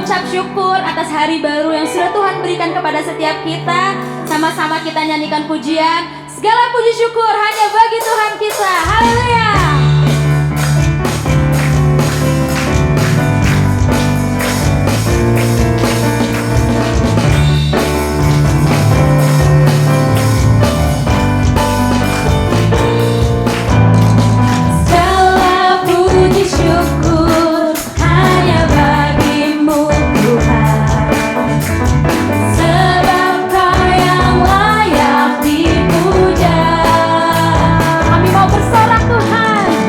mengucap syukur atas hari baru yang sudah Tuhan berikan kepada setiap kita. Sama-sama kita nyanyikan pujian. Segala puji syukur hanya bagi Tuhan kita. Haleluya. Kami mau bersorak Tuhan.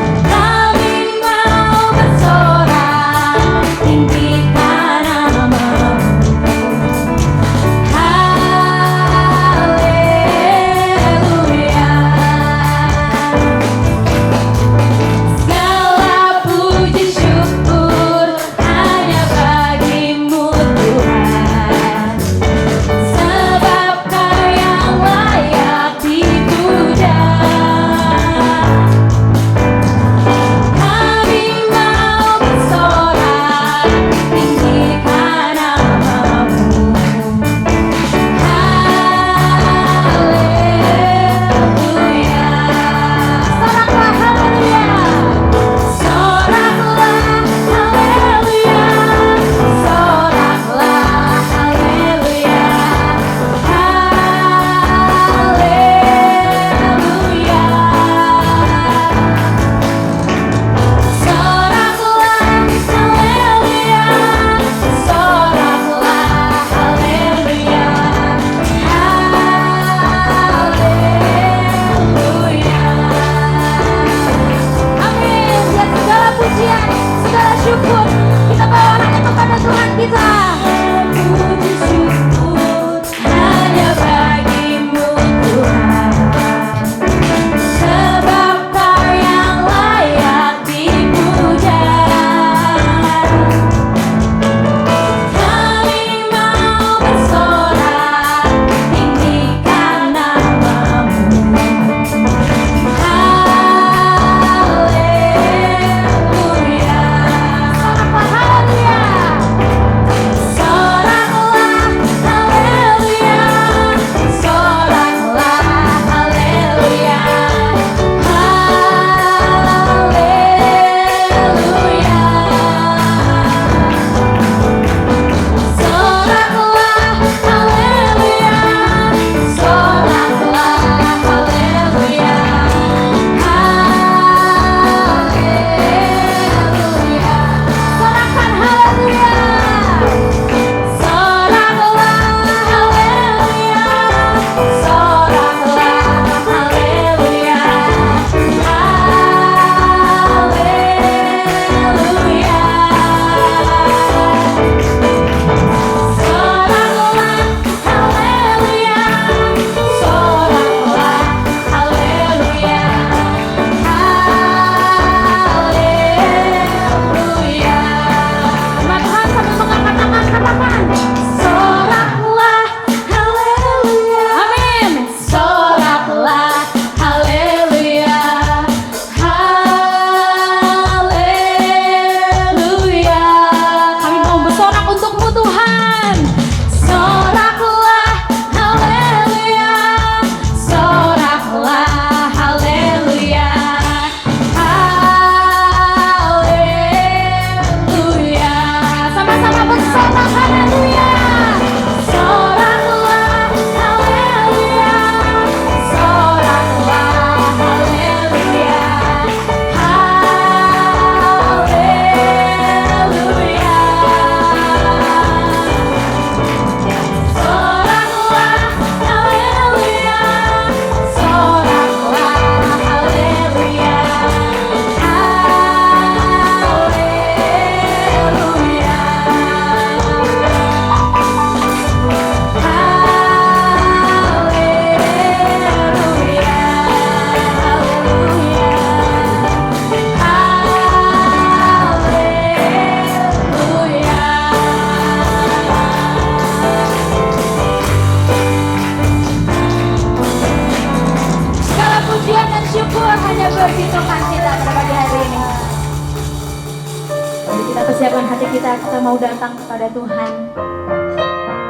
mau datang kepada Tuhan.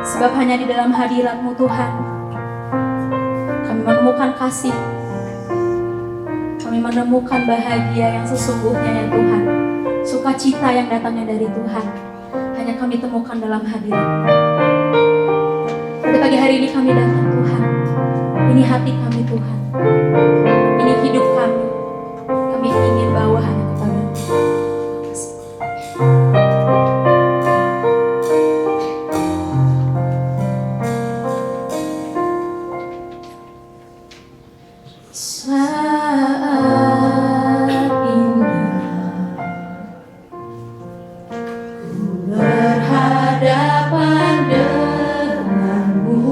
Sebab hanya di dalam hadirat-Mu Tuhan, kami menemukan kasih, kami menemukan bahagia yang sesungguhnya ya Tuhan. Sukacita yang datangnya dari Tuhan, hanya kami temukan dalam hadirat-Mu. Pada pagi hari ini kami datang Tuhan. Ini hati kami Tuhan. Ini hidup kami. Kami ingin bawa hanya kepada-Mu. Saat indah ku berhadapan denganmu,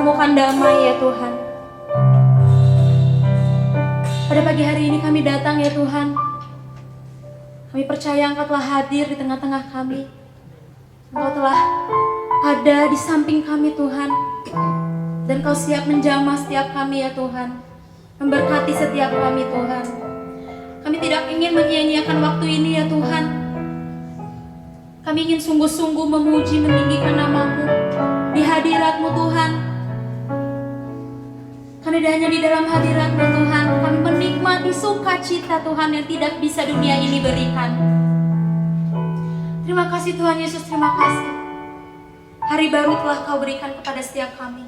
menemukan damai ya Tuhan. Pada pagi hari ini kami datang ya Tuhan. Kami percaya Engkau telah hadir di tengah-tengah kami. Engkau telah ada di samping kami Tuhan. Dan Kau siap menjamah setiap kami ya Tuhan. Memberkati setiap kami Tuhan. Kami tidak ingin menyia-nyiakan waktu ini ya Tuhan. Kami ingin sungguh-sungguh memuji, meninggikan nama-Mu di hadirat-Mu Tuhan. Karena hanya di dalam hadirat-Mu Tuhan, kami menikmati sukacita Tuhan yang tidak bisa dunia ini berikan. Terima kasih Tuhan Yesus, terima kasih. Hari baru telah Kau berikan kepada setiap kami.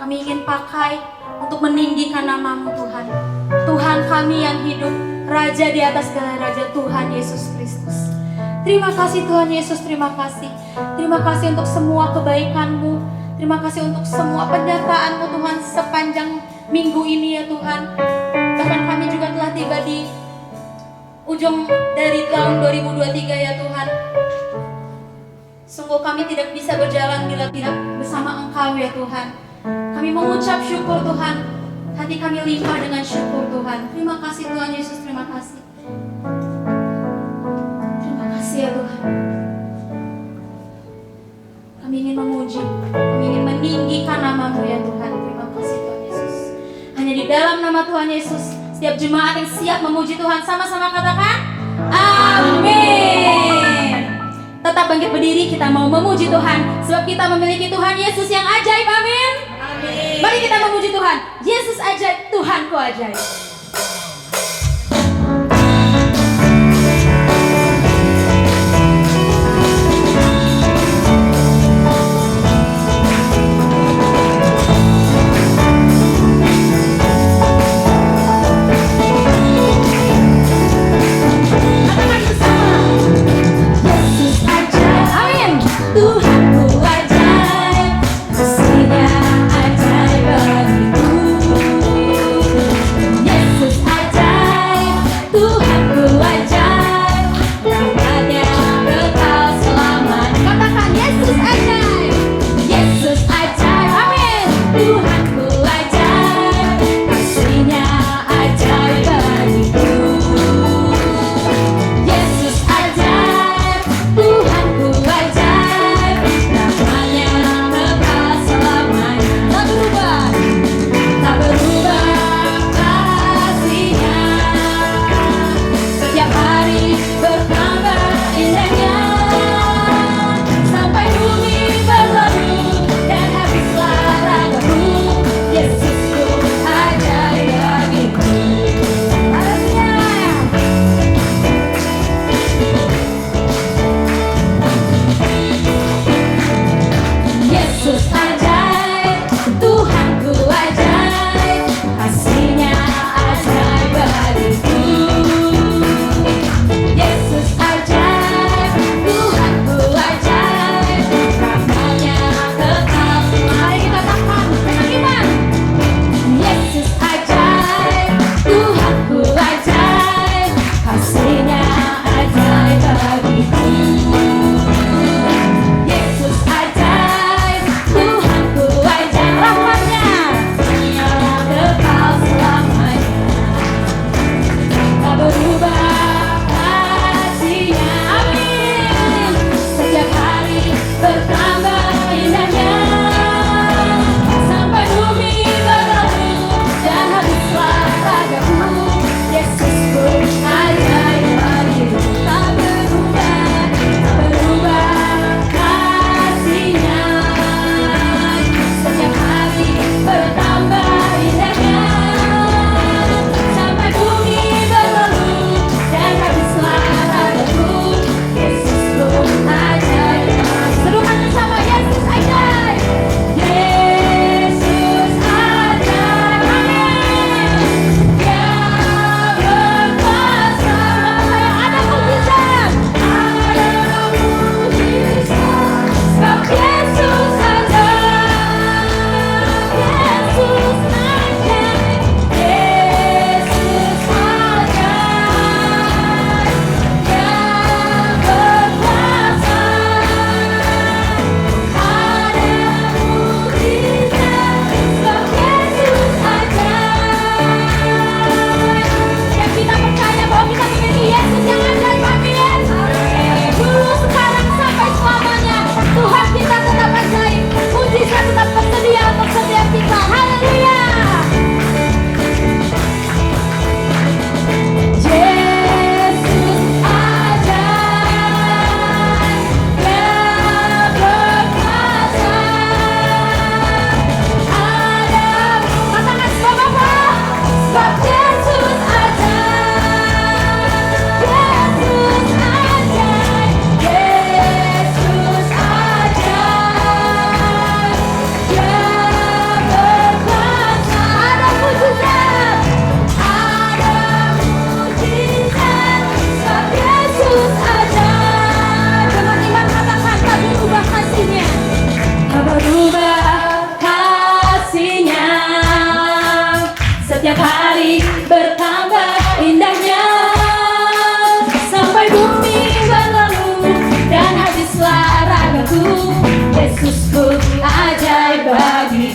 Kami ingin pakai untuk meninggikan nama-Mu Tuhan. Tuhan kami yang hidup, Raja di atas segala raja, Tuhan Yesus Kristus. Terima kasih Tuhan Yesus, terima kasih. Terima kasih untuk semua kebaikan-Mu. Terima kasih untuk semua penyertaan-Mu Tuhan sepanjang minggu ini ya Tuhan. Bahkan kami juga telah tiba di ujung dari tahun 2023 ya Tuhan. Sungguh kami tidak bisa berjalan bila tidak bersama Engkau ya Tuhan. Kami mengucap syukur Tuhan. Hati kami limpah dengan syukur Tuhan. Terima kasih Tuhan Yesus, terima kasih. Ya Tuhan, kami ingin memuji, kami ingin meninggikan nama-Mu ya Tuhan. Terima kasih Tuhan Yesus. Hanya di dalam nama Tuhan Yesus, setiap jemaat yang siap memuji Tuhan sama-sama katakan amin. Tetap bangkit berdiri, kita mau memuji Tuhan sebab kita memiliki Tuhan Yesus yang ajaib. Amin. Amin. Mari kita memuji Tuhan. Yesus ajaib, Tuhanku ajaib. Sampai bumi berlalu dan habislah ragamu.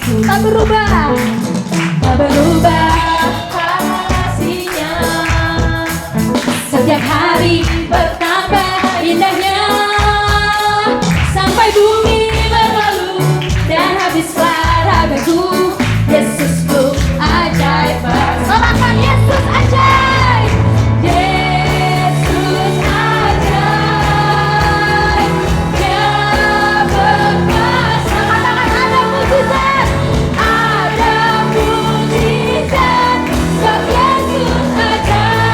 tak berubah, tak berubah kasihnya. Setiap hari bertambah indahnya, sampai bumi berlalu dan habislah ragaku. Yesusku ajaib, sorakan Yesus ajaib, Yesus ajaib, Dia berkuasa. Katakan ada mujizat, ada mujizat, sebab Yesus ajaib,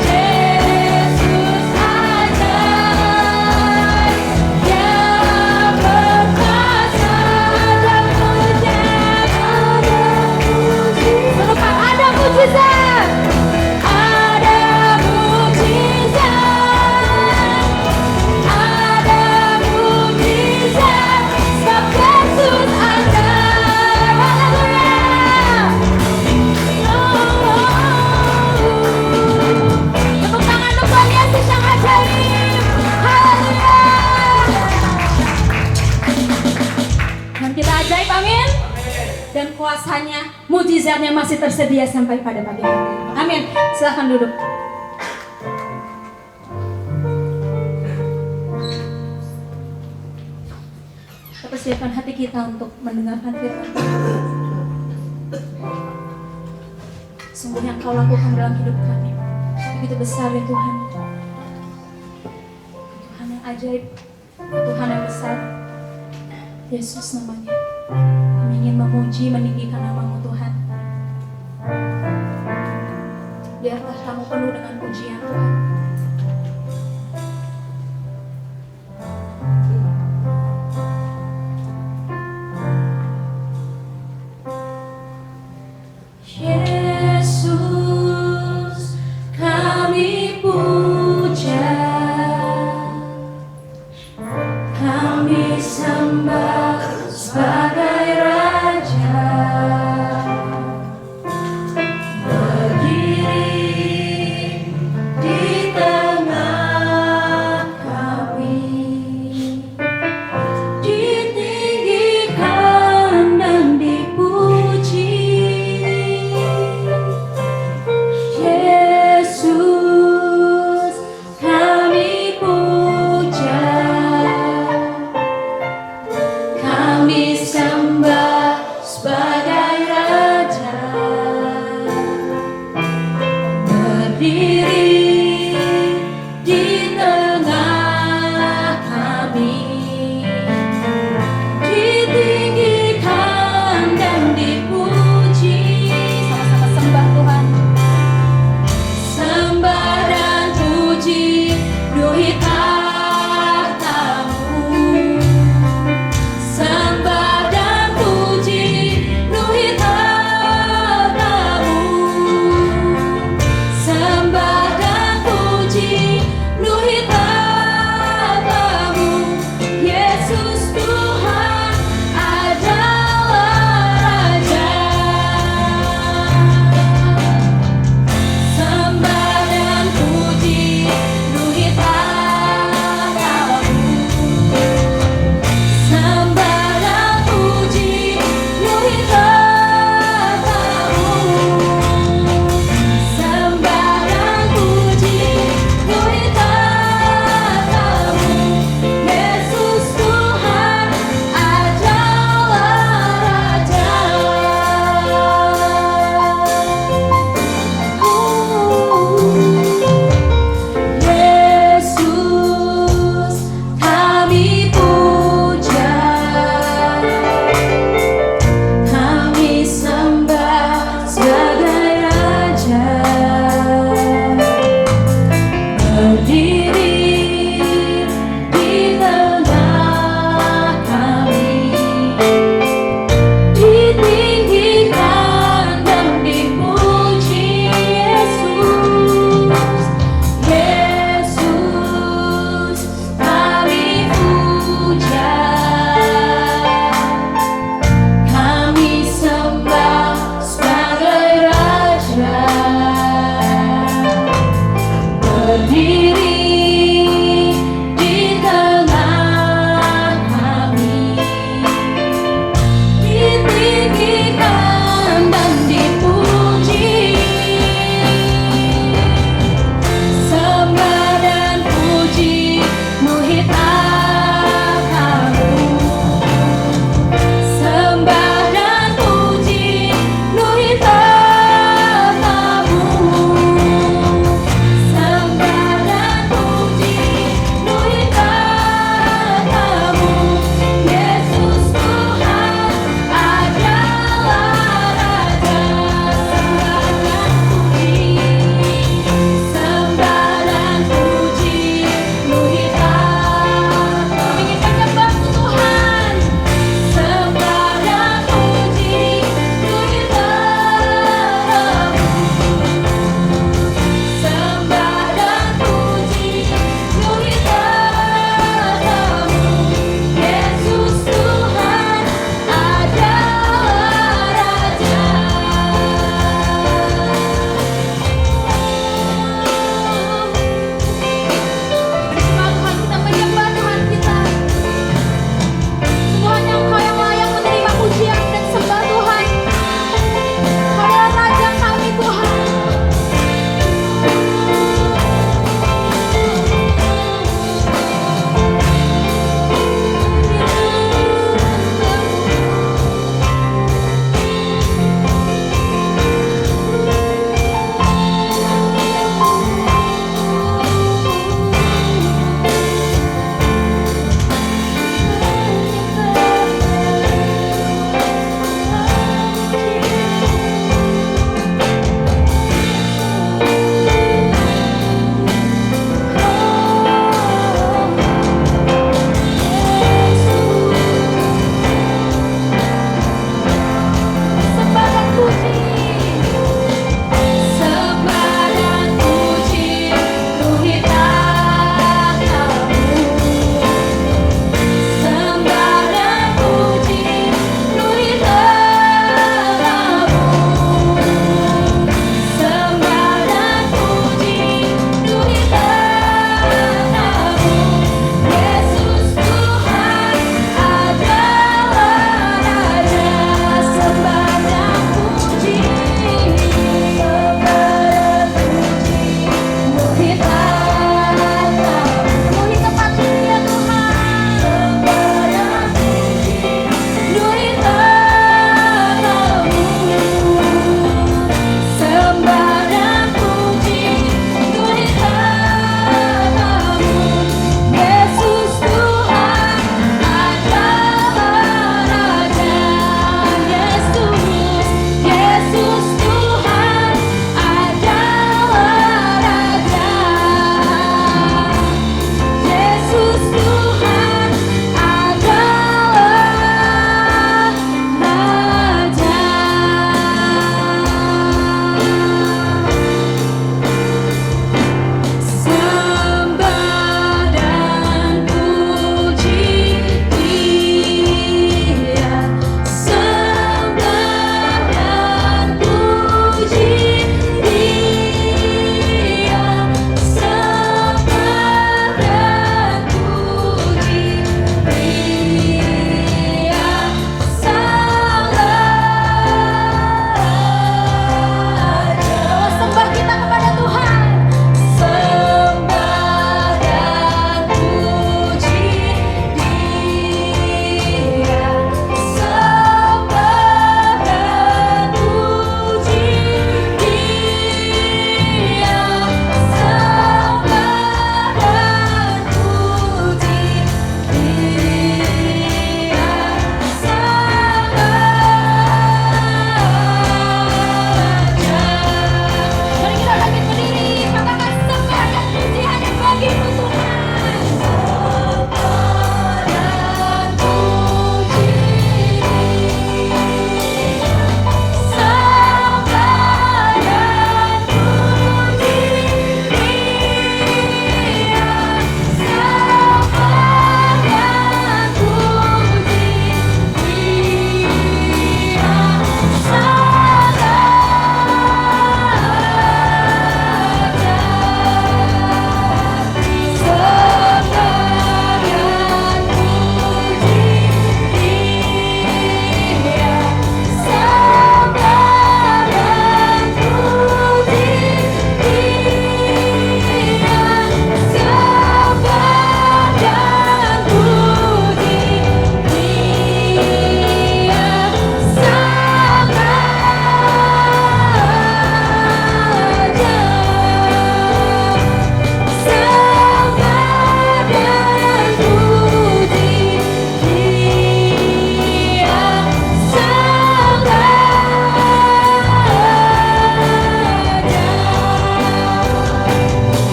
Yesus ajaib, Dia berkuasa. Ada mujizat, serupa ada mujizat, ada mujizat, ada mujizat, sebab Yesus ajaib. Haleluya. Tepuk tangan untuk Tuhan Yesus yang ajaib. Haleluya. Dan kita ajaib, amin. Dan kuasanya, mujizatnya masih tersedia sampai pada pagi hari. Amin. Silahkan duduk. Kita persiapkan hati kita untuk mendengarkan firman Tuhan. Sungguh yang Kau lakukan dalam hidup kami begitu besar ya Tuhan. Tuhan yang ajaib, Tuhan yang besar. Yesus namanya. Kami ingin memuji, meninggikan nama-Mu Tuhan. Biarlah Kamu penuh dengan pujian Tuhan. Yesus, kami puja, kami sembah sebagai Raja, berdiri di tengah kami, ditinggikan dan dipuji. Yesus, kami puja, kami sembah sebagai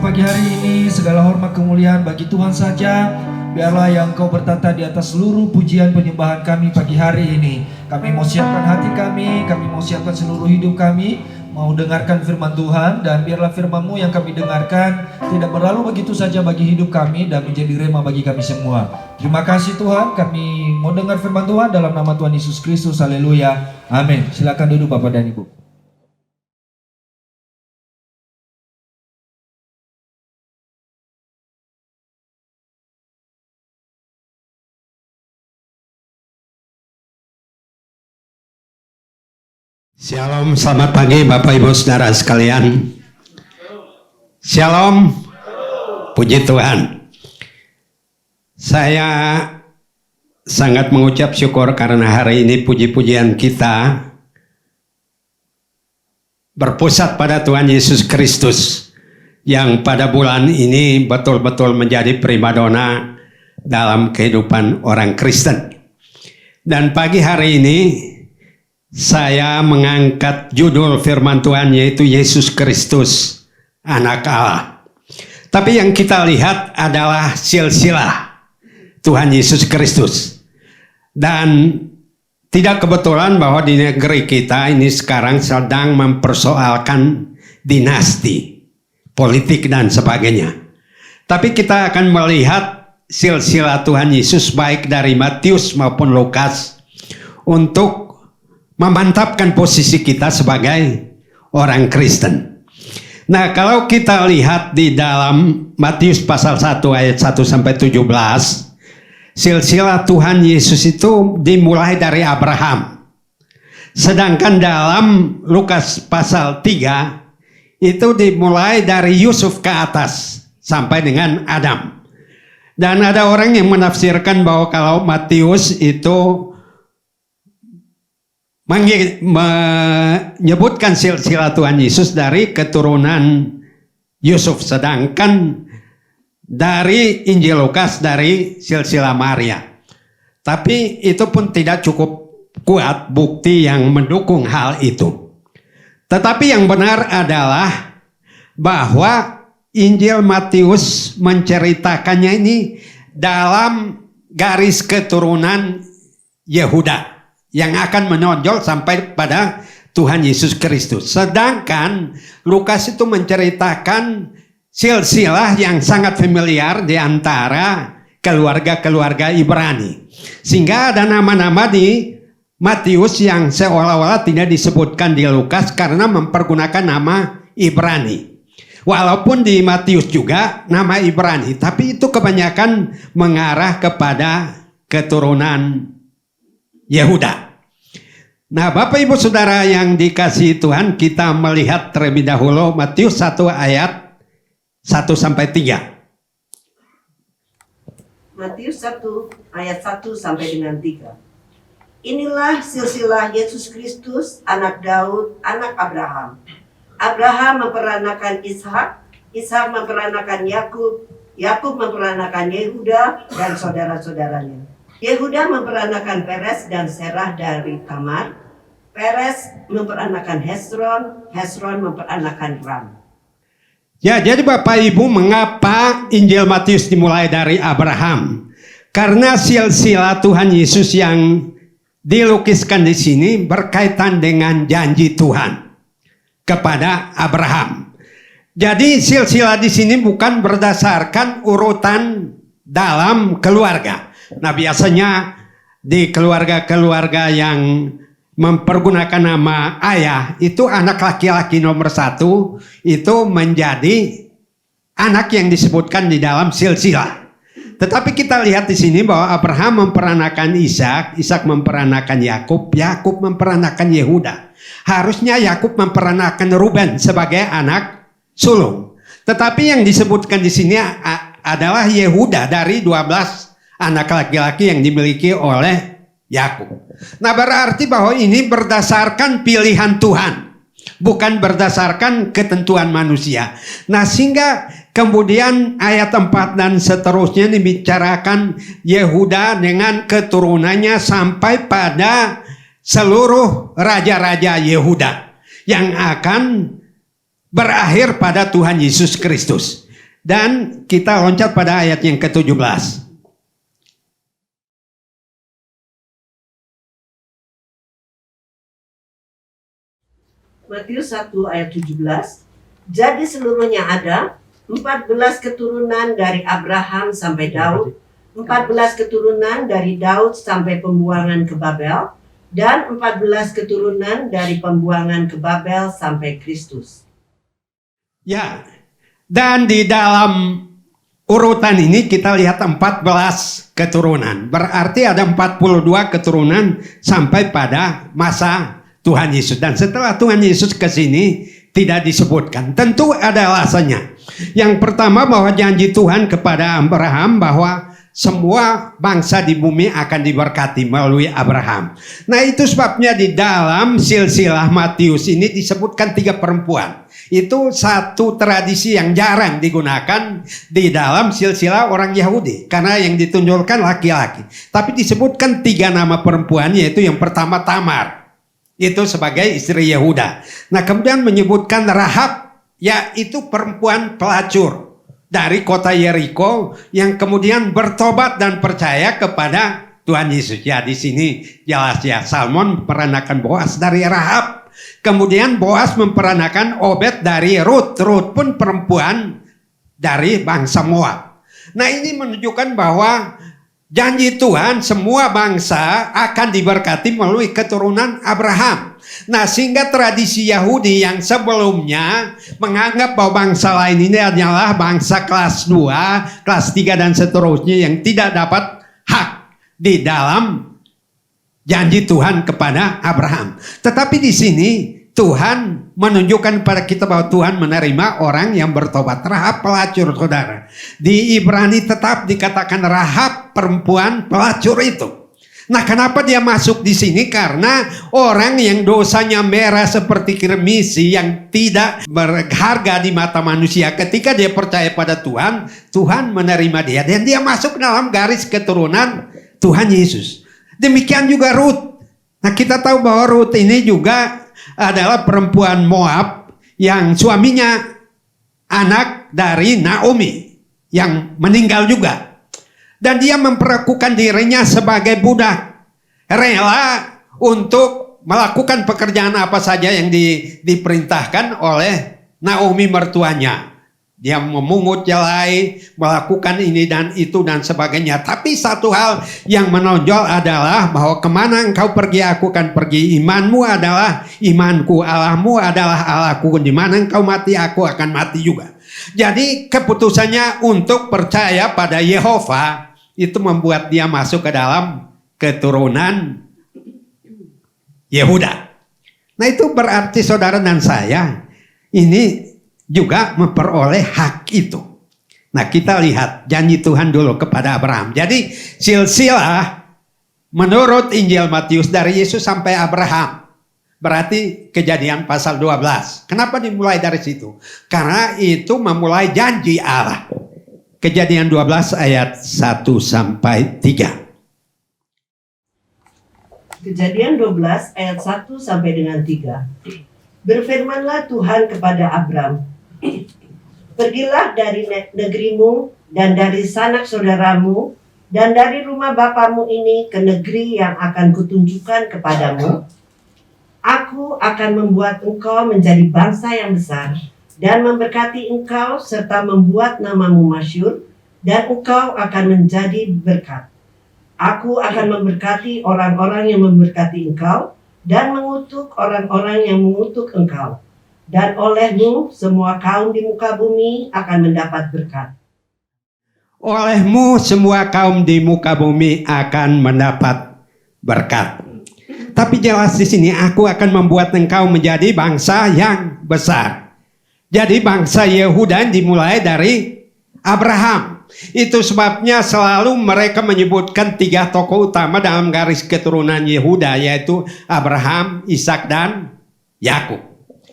pagi hari ini segala hormat kemuliaan bagi Tuhan saja. Biarlah yang Kau bertata di atas seluruh pujian penyembahan kami pagi hari ini. Kami mau siapkan hati kami mau siapkan seluruh hidup kami, mau dengarkan firman Tuhan. Dan biarlah firman-Mu yang kami dengarkan tidak berlalu begitu saja bagi hidup kami dan menjadi rema bagi kami semua. Terima kasih Tuhan, kami mau dengar firman Tuhan dalam nama Tuhan Yesus Kristus. Haleluya, amin. Silakan duduk Bapak dan Ibu. Shalom, selamat pagi Bapak Ibu Saudara sekalian. Shalom, puji Tuhan. Saya sangat mengucap syukur karena hari ini puji-pujian kita berpusat pada Tuhan Yesus Kristus yang pada bulan ini betul-betul menjadi primadona dalam kehidupan orang Kristen. Dan pagi hari ini saya mengangkat judul firman Tuhan yaitu Yesus Kristus, Anak Allah. Tapi yang kita lihat adalah silsilah Tuhan Yesus Kristus. Dan tidak kebetulan bahwa di negeri kita ini sekarang sedang mempersoalkan dinasti, politik dan sebagainya. Tapi kita akan melihat silsilah Tuhan Yesus baik dari Matius maupun Lukas untuk memantapkan posisi kita sebagai orang Kristen. Nah, kalau kita lihat di dalam Matius pasal 1 ayat 1 sampai 17, silsilah Tuhan Yesus itu dimulai dari Abraham. Sedangkan dalam Lukas pasal 3 itu dimulai dari Yusuf ke atas sampai dengan Adam. Dan ada orang yang menafsirkan bahwa kalau Matius itu menyebutkan silsilah Tuhan Yesus dari keturunan Yusuf, sedangkan dari Injil Lukas dari silsilah Maria. Tapi itu pun tidak cukup kuat bukti yang mendukung hal itu. Tetapi yang benar adalah bahwa Injil Matius menceritakannya ini dalam garis keturunan Yehuda yang akan menonjol sampai pada Tuhan Yesus Kristus. Sedangkan Lukas itu menceritakan silsilah yang sangat familiar di antara keluarga-keluarga Ibrani. Sehingga ada nama-nama di Matius yang seolah-olah tidak disebutkan di Lukas karena mempergunakan nama Ibrani. Walaupun di Matius juga nama Ibrani, tapi itu kebanyakan mengarah kepada keturunan Yehuda. Nah, Bapak Ibu Saudara yang dikasihi Tuhan, kita melihat terlebih dahulu Matius 1 ayat 1 sampai 3. Matius 1 ayat 1 sampai dengan 3. Inilah silsilah Yesus Kristus, anak Daud, anak Abraham. Abraham memperanakan Ishak, Ishak memperanakan Yakub, Yakub memperanakan Yehuda dan saudara-saudaranya. Yehuda memperanakan Peres dan Serah dari Tamar. Peres memperanakan Hesron, Hesron memperanakan Ram. Ya, jadi Bapak Ibu, mengapa Injil Matius dimulai dari Abraham? Karena silsilah Tuhan Yesus yang dilukiskan di sini berkaitan dengan janji Tuhan kepada Abraham. Jadi silsilah di sini bukan berdasarkan urutan dalam keluarga. Nah, biasanya di keluarga-keluarga yang mempergunakan nama ayah, itu anak laki-laki nomor 1 itu menjadi anak yang disebutkan di dalam silsilah. Tetapi kita lihat di sini bahwa Abraham memperanakan Ishak, Ishak memperanakan Yakub, Yakub memperanakan Yehuda. Harusnya Yakub memperanakan Ruben sebagai anak sulung. Tetapi yang disebutkan di sini adalah Yehuda dari 12 anak laki-laki yang dimiliki oleh Yakub. Nah, berarti bahwa ini berdasarkan pilihan Tuhan, bukan berdasarkan ketentuan manusia. Nah, sehingga kemudian ayat 4 dan seterusnya dibicarakan Yehuda dengan keturunannya sampai pada seluruh raja-raja Yehuda yang akan berakhir pada Tuhan Yesus Kristus. Dan kita loncat pada ayat yang ke-17. Matius 1 ayat 17. Jadi seluruhnya ada 14 keturunan dari Abraham sampai Daud, 14 keturunan dari Daud sampai pembuangan ke Babel, dan 14 keturunan dari pembuangan ke Babel sampai Kristus. Ya, dan di dalam urutan ini kita lihat 14 keturunan. Berarti ada 42 keturunan sampai pada masa Tuhan Yesus. Dan setelah Tuhan Yesus ke sini tidak disebutkan. Tentu ada alasannya. Yang pertama bahwa janji Tuhan kepada Abraham bahwa semua bangsa di bumi akan diberkati melalui Abraham. Nah, itu sebabnya di dalam silsilah Matius ini disebutkan 3 perempuan. Itu satu tradisi yang jarang digunakan di dalam silsilah orang Yahudi. Karena yang ditunjukkan laki-laki. Tapi disebutkan 3 nama perempuan, yaitu yang pertama Tamar. Itu sebagai istri Yehuda. Nah, kemudian menyebutkan Rahab, yaitu perempuan pelacur dari kota Yeriko yang kemudian bertobat dan percaya kepada Tuhan Yesus. Ya, di sini jelas ya, Salmon memperanakan Boas dari Rahab. Kemudian Boas memperanakan Obed dari Rut. Rut pun perempuan dari bangsa Moab. Nah, ini menunjukkan bahwa janji Tuhan semua bangsa akan diberkati melalui keturunan Abraham. Nah, sehingga tradisi Yahudi yang sebelumnya menganggap bahwa bangsa lain ini adalah bangsa kelas 2, kelas 3 dan seterusnya yang tidak dapat hak di dalam janji Tuhan kepada Abraham. Tetapi di sini Tuhan menunjukkan pada kita bahwa Tuhan menerima orang yang bertobat. Rahab pelacur, saudara. Di Ibrani tetap dikatakan Rahab perempuan pelacur itu. Nah, kenapa dia masuk di sini? Karena orang yang dosanya merah seperti kirmisi yang tidak berharga di mata manusia, ketika dia percaya pada Tuhan, Tuhan menerima dia dan dia masuk dalam garis keturunan Tuhan Yesus. Demikian juga Rut. Nah, kita tahu bahwa Rut ini juga adalah perempuan Moab yang suaminya anak dari Naomi yang meninggal juga. Dan dia memperlakukan dirinya sebagai budak, rela untuk melakukan pekerjaan apa saja yang diperintahkan oleh Naomi mertuanya. Dia memungut jelai, melakukan ini dan itu dan sebagainya. Tapi satu hal yang menonjol adalah bahwa kemana engkau pergi, aku akan pergi. Imanmu adalah imanku, Allahmu adalah Allahku. Di mana engkau mati, aku akan mati juga. Jadi keputusannya untuk percaya pada Yehova itu membuat dia masuk ke dalam keturunan Yehuda. Nah, itu berarti saudara dan saya ini juga memperoleh hak itu. Nah, kita lihat janji Tuhan dulu kepada Abraham. Jadi silsilah menurut Injil Matius dari Yesus sampai Abraham. Berarti Kejadian pasal 12. Kenapa dimulai dari situ? Karena itu memulai janji Allah. Kejadian 12 ayat 1 sampai 3. Kejadian 12 ayat 1 sampai dengan 3. Berfirmanlah Tuhan kepada Abram, pergilah dari negerimu dan dari sanak saudaramu dan dari rumah bapamu ini ke negeri yang akan kutunjukkan kepadamu. Aku akan membuat engkau menjadi bangsa yang besar dan memberkati engkau serta membuat namamu masyhur dan engkau akan menjadi berkat. Aku akan memberkati orang-orang yang memberkati engkau dan mengutuk orang-orang yang mengutuk engkau. Dan olehmu semua kaum di muka bumi akan mendapat berkat. Olehmu semua kaum di muka bumi akan mendapat berkat. Tapi jelas di sini, aku akan membuat engkau menjadi bangsa yang besar. Jadi bangsa Yehuda dimulai dari Abraham. Itu sebabnya selalu mereka menyebutkan 3 tokoh utama dalam garis keturunan Yehuda, yaitu Abraham, Ishak dan Yakub,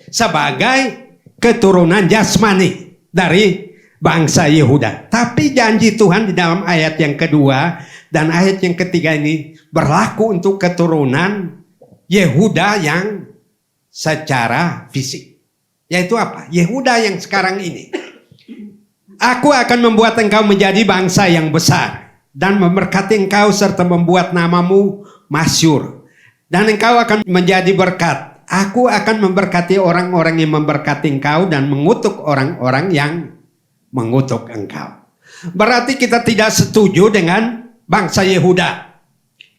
sebagai keturunan jasmani dari bangsa Yehuda. Tapi janji Tuhan di dalam ayat yang kedua dan ayat yang ketiga ini berlaku untuk keturunan Yehuda yang secara fisik. Yaitu apa? Yehuda yang sekarang ini. Aku akan membuat engkau menjadi bangsa yang besar dan memberkati engkau serta membuat namamu masyhur. Dan engkau akan menjadi berkat. Aku akan memberkati orang-orang yang memberkati engkau dan mengutuk orang-orang yang mengutuk engkau. Berarti kita tidak setuju dengan bangsa Yehuda.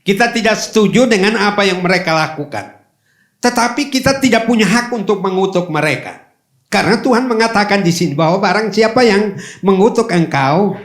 Kita tidak setuju dengan apa yang mereka lakukan. Tetapi kita tidak punya hak untuk mengutuk mereka. Karena Tuhan mengatakan di sini bahwa barang siapa yang mengutuk engkau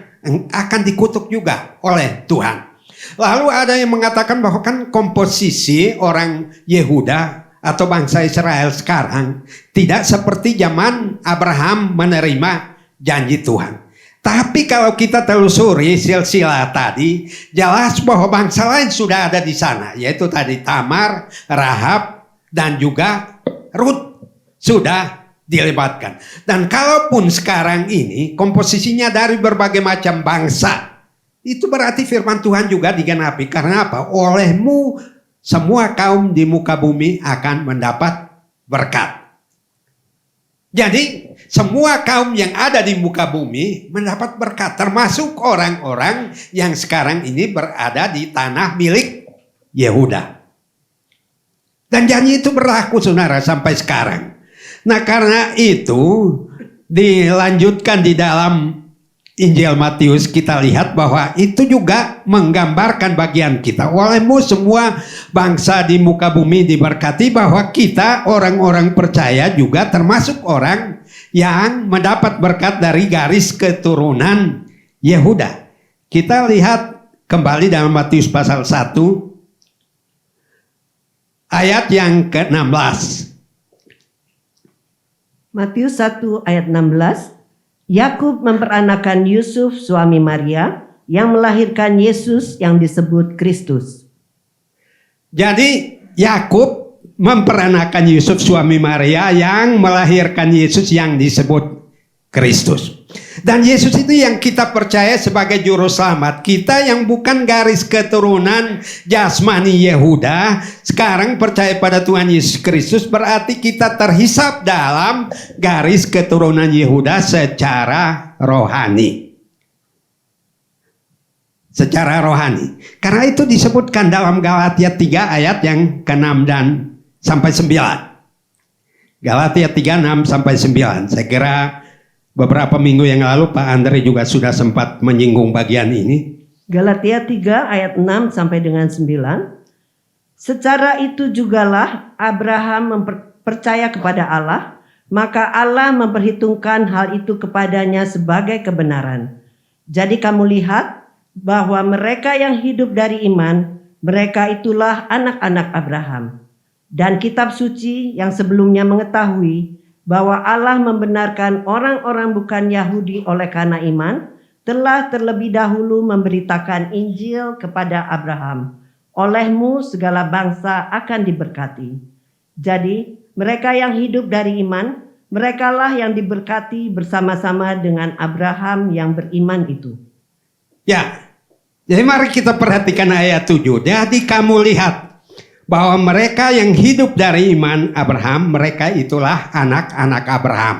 akan dikutuk juga oleh Tuhan. Lalu ada yang mengatakan bahwa kan komposisi orang Yehuda atau bangsa Israel sekarang tidak seperti zaman Abraham menerima janji Tuhan. Tapi kalau kita telusuri silsilah tadi, jelas bahwa bangsa lain sudah ada di sana, yaitu tadi Tamar, Rahab, dan juga Rut sudah dilibatkan. Dan kalaupun sekarang ini komposisinya dari berbagai macam bangsa, itu berarti firman Tuhan juga digenapi. Karena apa? Olehmu semua kaum di muka bumi akan mendapat berkat. Jadi semua kaum yang ada di muka bumi mendapat berkat, termasuk orang-orang yang sekarang ini berada di tanah milik Yehuda. Dan janji itu berlaku saudara sampai sekarang. Nah karena itu dilanjutkan di dalam Injil Matius, kita lihat bahwa itu juga menggambarkan bagian kita. Olehmu semua bangsa di muka bumi diberkati, bahwa kita orang-orang percaya juga termasuk orang yang mendapat berkat dari garis keturunan Yehuda. Kita lihat kembali dalam Matius pasal 1 ayat yang ke-16. Matius 1 ayat 16. Yakub memperanakan Yusuf suami Maria yang melahirkan Yesus yang disebut Kristus. Jadi Yakub memperanakan Yusuf suami Maria yang melahirkan Yesus yang disebut Kristus. Dan Yesus itu yang kita percaya sebagai juru selamat. Kita yang bukan garis keturunan jasmani Yehuda, sekarang percaya pada Tuhan Yesus Kristus, berarti kita terhisap dalam garis keturunan Yehuda secara rohani. Secara rohani. Karena itu disebutkan dalam Galatia 3 ayat yang ke-6 dan sampai 9. Galatia 3, 6 sampai 9. Saya kira beberapa minggu yang lalu Pak Andre juga sudah sempat menyinggung bagian ini. Galatia 3 ayat 6 sampai dengan 9. Secara itu jugalah Abraham percaya kepada Allah, maka Allah memperhitungkan hal itu kepadanya sebagai kebenaran. Jadi kamu lihat bahwa mereka yang hidup dari iman, mereka itulah anak-anak Abraham. Dan kitab suci yang sebelumnya mengetahui bahwa Allah membenarkan orang-orang bukan Yahudi oleh karena iman, telah terlebih dahulu memberitakan Injil kepada Abraham. Olehmu segala bangsa akan diberkati. Jadi mereka yang hidup dari iman, merekalah yang diberkati bersama-sama dengan Abraham yang beriman itu. Ya, jadi mari kita perhatikan ayat 7. Jadi kamu lihat bahwa mereka yang hidup dari iman Abraham, mereka itulah anak-anak Abraham.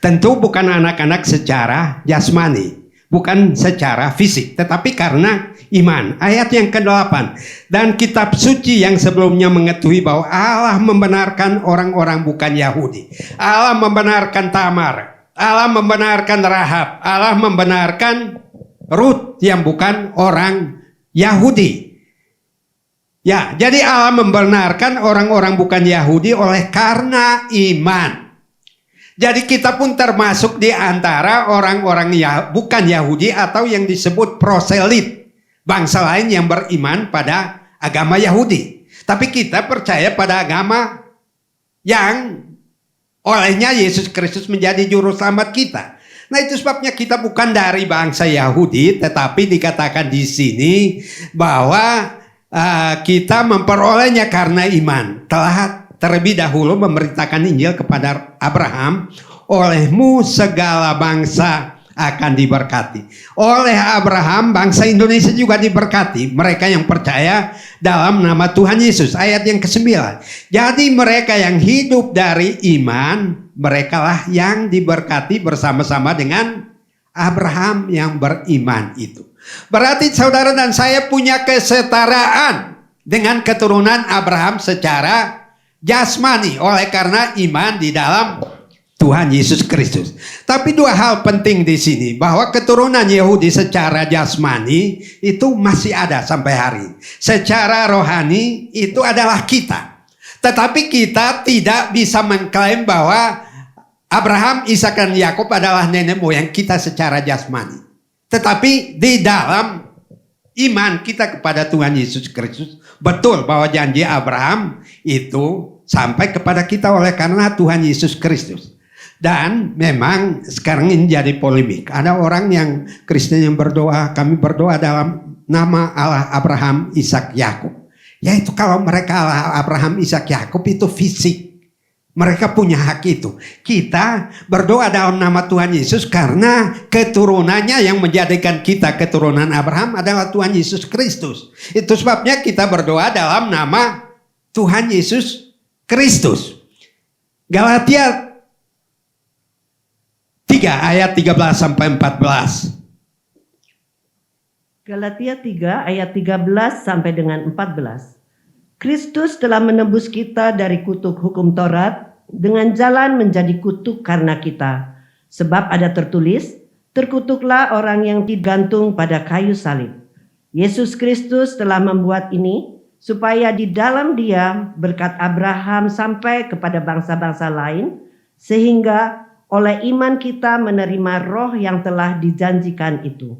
Tentu bukan anak-anak secara jasmani, bukan secara fisik, tetapi karena iman. Ayat yang ke-8. Dan kitab suci yang sebelumnya mengetahui bahwa Allah membenarkan orang-orang bukan Yahudi. Allah membenarkan Tamar, Allah membenarkan Rahab, Allah membenarkan Rut yang bukan orang Yahudi. Ya, jadi Allah membenarkan orang-orang bukan Yahudi oleh karena iman. Jadi kita pun termasuk di antara orang-orang bukan Yahudi atau yang disebut proselit, bangsa lain yang beriman pada agama Yahudi. Tapi kita percaya pada agama yang olehnya Yesus Kristus menjadi juru selamat kita. Nah itu sebabnya kita bukan dari bangsa Yahudi, tetapi dikatakan di sini bahwa kita memperolehnya karena iman. Telah terlebih dahulu memberitakan Injil kepada Abraham, olehmu segala bangsa akan diberkati. Oleh Abraham bangsa Indonesia juga diberkati, mereka yang percaya dalam nama Tuhan Yesus. Ayat yang ke-9. Jadi mereka yang hidup dari iman, merekalah yang diberkati bersama-sama dengan Abraham yang beriman itu. Berarti saudara dan saya punya kesetaraan dengan keturunan Abraham secara jasmani oleh karena iman di dalam Tuhan Yesus Kristus. Tapi dua hal penting di sini, bahwa keturunan Yahudi secara jasmani itu masih ada sampai hari ini. Secara rohani itu adalah kita. Tetapi kita tidak bisa mengklaim bahwa Abraham, Ishak dan Yakub adalah nenek moyang kita secara jasmani. Tetapi di dalam iman kita kepada Tuhan Yesus Kristus, betul bahwa janji Abraham itu sampai kepada kita oleh karena Tuhan Yesus Kristus. Dan memang sekarang ini jadi polemik. Ada orang yang Kristen yang berdoa, kami berdoa dalam nama Allah Abraham, Ishak, Yakub. Yaitu kalau mereka Allah Abraham, Ishak, Yakub itu fisik. Mereka punya hak itu. Kita berdoa dalam nama Tuhan Yesus karena keturunannya yang menjadikan kita keturunan Abraham adalah Tuhan Yesus Kristus. Itu sebabnya kita berdoa dalam nama Tuhan Yesus Kristus. Galatia 3 ayat 13 sampai 14. Galatia 3 ayat 13 sampai dengan 14. Kristus telah menebus kita dari kutuk hukum Taurat dengan jalan menjadi kutuk karena kita. Sebab ada tertulis, terkutuklah orang yang digantung pada kayu salib. Yesus Kristus telah membuat ini supaya di dalam Dia berkat Abraham sampai kepada bangsa-bangsa lain, sehingga oleh iman kita menerima roh yang telah dijanjikan itu.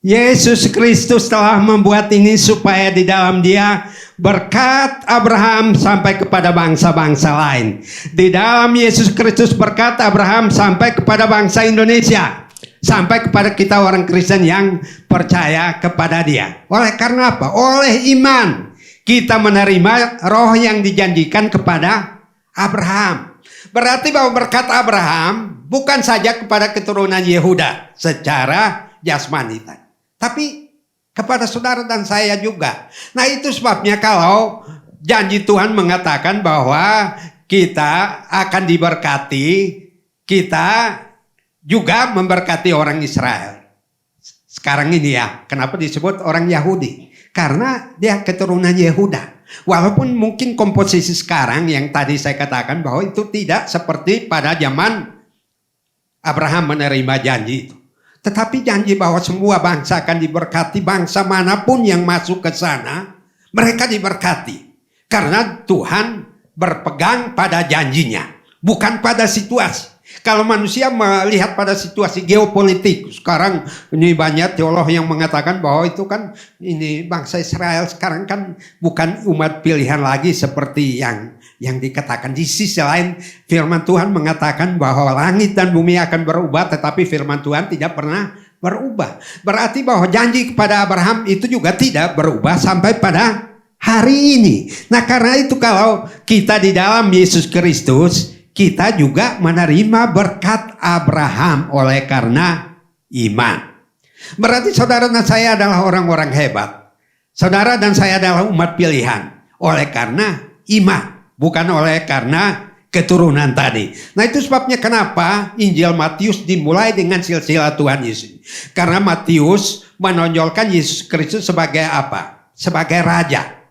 Yesus Kristus telah membuat ini supaya di dalam Dia berkat Abraham sampai kepada bangsa-bangsa lain. Di dalam Yesus Kristus berkat Abraham sampai kepada bangsa Indonesia. Sampai kepada kita orang Kristen yang percaya kepada Dia. Oleh karena apa? Oleh iman kita menerima roh yang dijanjikan kepada Abraham. Berarti bahwa berkat Abraham bukan saja kepada keturunan Yehuda secara jasmani, tapi kepada saudara dan saya juga. Nah itu sebabnya kalau janji Tuhan mengatakan bahwa kita akan diberkati, kita juga memberkati orang Israel. Sekarang ini ya, kenapa disebut orang Yahudi? Karena dia keturunan Yehuda. Walaupun mungkin komposisi sekarang yang tadi saya katakan bahwa itu tidak seperti pada zaman Abraham menerima janji itu. Tetapi janji bahwa semua bangsa akan diberkati, bangsa manapun yang masuk ke sana, mereka diberkati. Karena Tuhan berpegang pada janjinya, bukan pada situasi. Kalau manusia melihat pada situasi geopolitik, sekarang ini banyak teolog yang mengatakan bahwa itu kan ini bangsa Israel sekarang kan bukan umat pilihan lagi seperti yang dikatakan. Di sisi lain firman Tuhan mengatakan bahwa langit dan bumi akan berubah, tetapi firman Tuhan tidak pernah berubah. Berarti bahwa janji kepada Abraham itu juga tidak berubah sampai pada hari ini. Nah karena itu kalau kita di dalam Yesus Kristus, kita juga menerima berkat Abraham oleh karena iman. Berarti saudara dan saya adalah orang-orang hebat. Saudara dan saya adalah umat pilihan oleh karena iman, bukan oleh karena keturunan tadi. Nah itu sebabnya kenapa Injil Matius dimulai dengan silsilah Tuhan Yesus. Karena Matius menonjolkan Yesus Kristus sebagai apa? Sebagai raja.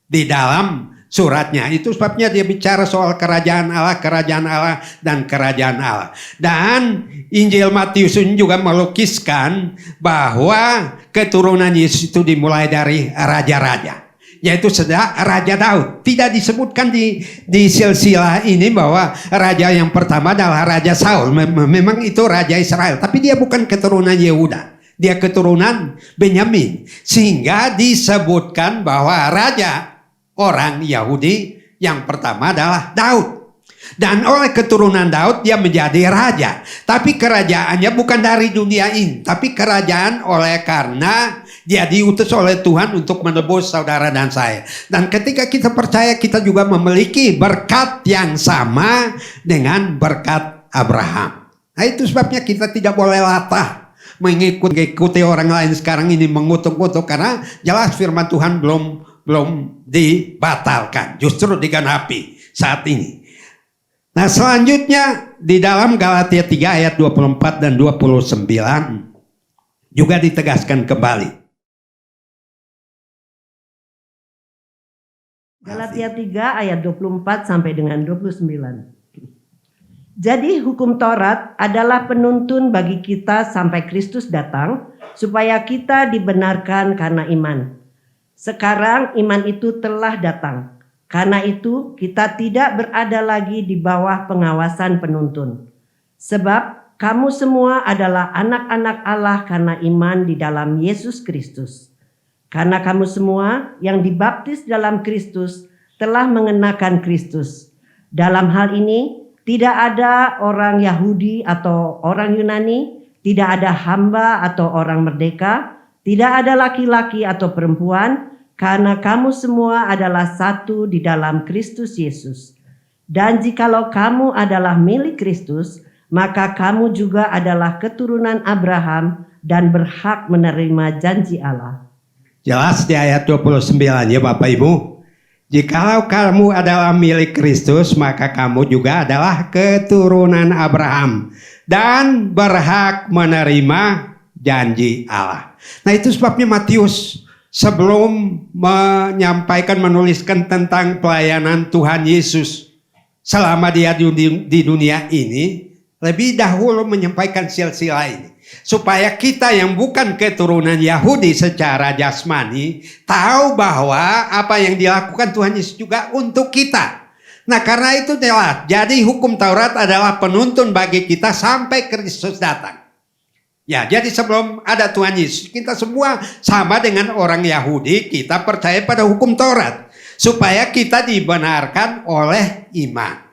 Di dalam suratnya itu sebabnya dia bicara soal kerajaan Allah dan kerajaan Allah. Dan Injil Matius ini juga melukiskan bahwa keturunan Yesus itu dimulai dari raja-raja, yaitu Raja Daud. Tidak disebutkan di silsilah ini bahwa raja yang pertama adalah Raja Saul. Memang itu raja Israel, tapi dia bukan keturunan Yehuda. Dia keturunan Benyamin. Sehingga disebutkan bahwa raja orang Yahudi yang pertama adalah Daud. Dan oleh keturunan Daud dia menjadi raja. Tapi kerajaannya bukan dari dunia ini. Tapi kerajaan oleh karena dia diutus oleh Tuhan untuk menebus saudara dan saya. Dan ketika kita percaya kita juga memiliki berkat yang sama dengan berkat Abraham. Nah itu sebabnya kita tidak boleh latah mengikuti orang lain sekarang ini mengutuk-kutuk. Karena jelas firman Tuhan belum dibatalkan, justru digenapi saat ini. Nah selanjutnya di dalam Galatia 3 ayat 24 dan 29 juga ditegaskan kembali. Galatia 3 ayat 24 sampai dengan 29. Jadi hukum Taurat adalah penuntun bagi kita sampai Kristus datang, supaya kita dibenarkan karena iman. Sekarang iman itu telah datang. Karena itu kita tidak berada lagi di bawah pengawasan penuntun. Sebab kamu semua adalah anak-anak Allah karena iman di dalam Yesus Kristus. Karena kamu semua yang dibaptis dalam Kristus telah mengenakan Kristus. Dalam hal ini tidak ada orang Yahudi atau orang Yunani, tidak ada hamba atau orang merdeka, tidak ada laki-laki atau perempuan, karena kamu semua adalah satu di dalam Kristus Yesus. Dan jikalau kamu adalah milik Kristus, maka kamu juga adalah keturunan Abraham dan berhak menerima janji Allah. Jelas di ayat 29 ya Bapak Ibu. Jikalau kamu adalah milik Kristus, maka kamu juga adalah keturunan Abraham dan berhak menerima janji Allah. Nah itu sebabnya Matius sebelum menuliskan tentang pelayanan Tuhan Yesus selama dia di dunia ini, lebih dahulu menyampaikan silsilah ini. Supaya kita yang bukan keturunan Yahudi secara jasmani tahu bahwa apa yang dilakukan Tuhan Yesus juga untuk kita. Nah karena itu jelas, jadi hukum Taurat adalah penuntun bagi kita sampai Kristus datang. Ya, jadi sebelum ada Tuhan Yesus, kita semua sama dengan orang Yahudi, kita percaya pada hukum Taurat. Supaya kita dibenarkan oleh iman.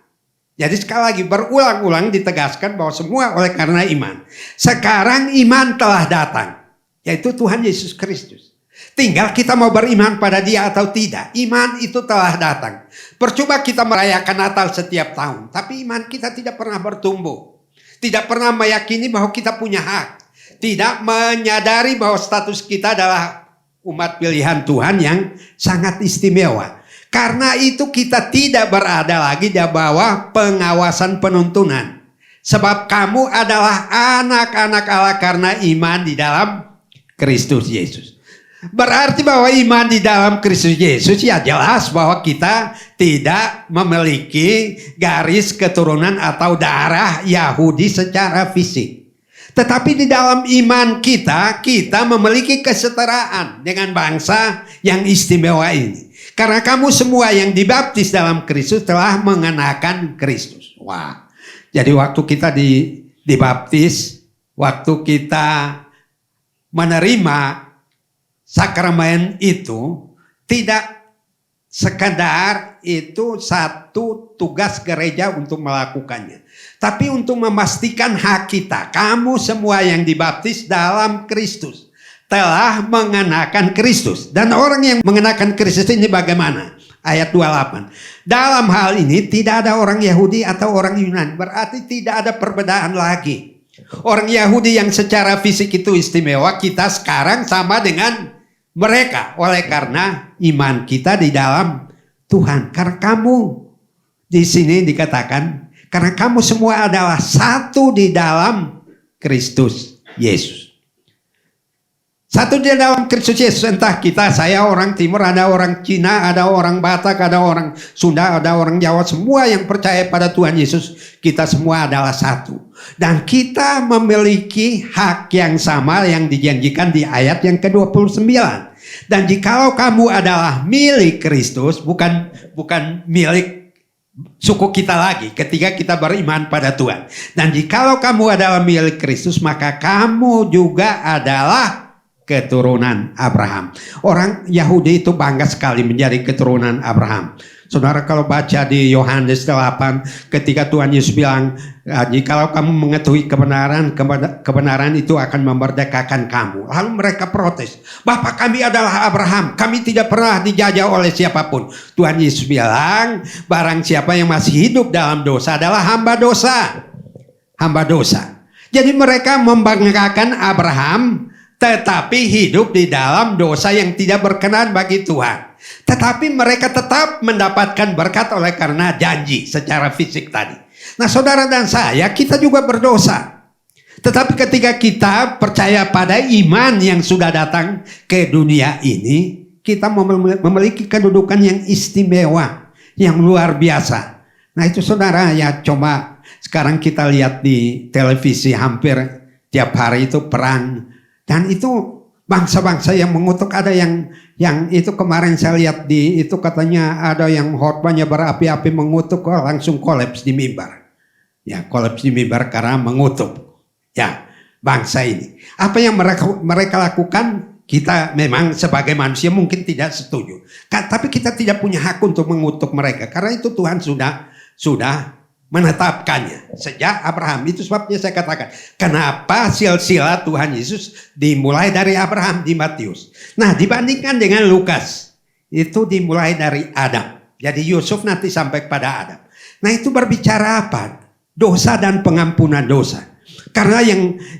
Jadi sekali lagi berulang-ulang ditegaskan bahwa semua oleh karena iman. Sekarang iman telah datang, yaitu Tuhan Yesus Kristus. Tinggal kita mau beriman pada dia atau tidak. Iman itu telah datang. Percuma kita merayakan Natal setiap tahun, tapi iman kita tidak pernah bertumbuh. Tidak pernah meyakini bahwa kita punya hak. Tidak menyadari bahwa status kita adalah umat pilihan Tuhan yang sangat istimewa. Karena itu kita tidak berada lagi di bawah pengawasan penuntunan. Sebab kamu adalah anak-anak Allah karena iman di dalam Kristus Yesus. Berarti bahwa iman di dalam Kristus Yesus ya jelas bahwa kita tidak memiliki garis keturunan atau darah Yahudi secara fisik. Tetapi di dalam iman kita memiliki kesetaraan dengan bangsa yang istimewa ini. Karena kamu semua yang dibaptis dalam Kristus telah mengenakan Kristus. Wah, jadi waktu kita dibaptis, waktu kita menerima sakramen itu, tidak sekedar itu satu tugas gereja untuk melakukannya. Tapi untuk memastikan hak kita, kamu semua yang dibaptis dalam Kristus telah mengenakan Kristus. Dan orang yang mengenakan Kristus ini bagaimana? Ayat 28. Dalam hal ini tidak ada orang Yahudi atau orang Yunani. Berarti tidak ada perbedaan lagi. Orang Yahudi yang secara fisik itu istimewa, kita sekarang sama dengan mereka. Oleh karena iman kita di dalam Tuhan. Karena kamu di sini dikatakan, karena kamu semua adalah satu di dalam Kristus Yesus. Satu di dalam Kristus Yesus, entah saya orang Timur, ada orang Cina, ada orang Batak, ada orang Sunda, ada orang Jawa, semua yang percaya pada Tuhan Yesus, kita semua adalah satu. Dan kita memiliki hak yang sama yang dijanjikan di ayat yang ke-29. Dan jikalau kamu adalah milik Kristus, bukan milik suku kita lagi ketika kita beriman pada Tuhan. Dan jikalau kamu adalah milik Kristus, maka kamu juga adalah keturunan Abraham. Orang Yahudi itu bangga sekali menjadi keturunan Abraham. Saudara kalau baca di Yohanes 8 ketika Tuhan Yesus bilang, jikalau kamu mengetahui kebenaran itu akan memerdekakan kamu. Lalu mereka protes, Bapak kami adalah Abraham, kami tidak pernah dijajah oleh siapapun. Tuhan Yesus bilang, barang siapa yang masih hidup dalam dosa adalah hamba dosa. Hamba dosa. Jadi mereka membanggakan Abraham, tetapi hidup di dalam dosa yang tidak berkenan bagi Tuhan. Tetapi mereka tetap mendapatkan berkat oleh karena janji secara fisik tadi. Nah saudara dan saya, kita juga berdosa. Tetapi ketika kita percaya pada iman yang sudah datang ke dunia ini, kita memiliki kedudukan yang istimewa, yang luar biasa. Nah itu saudara, ya coba sekarang kita lihat di televisi hampir tiap hari itu perang. Dan itu bangsa-bangsa yang mengutuk, ada yang itu kemarin saya lihat di itu katanya ada yang khotbahnya berapi-api mengutuk, langsung kolaps di mimbar. Ya, kolaps di mimbar karena mengutuk ya bangsa ini. Apa yang mereka lakukan, kita memang sebagai manusia mungkin tidak setuju. Tapi kita tidak punya hak untuk mengutuk mereka karena itu Tuhan sudah menetapkannya sejak Abraham. Itu sebabnya saya katakan, kenapa silsilah Tuhan Yesus dimulai dari Abraham di Matius. Nah, dibandingkan dengan Lukas, itu dimulai dari Adam. Jadi Yusuf nanti sampai kepada Adam. Nah, itu berbicara apa? Dosa dan pengampunan dosa. Karena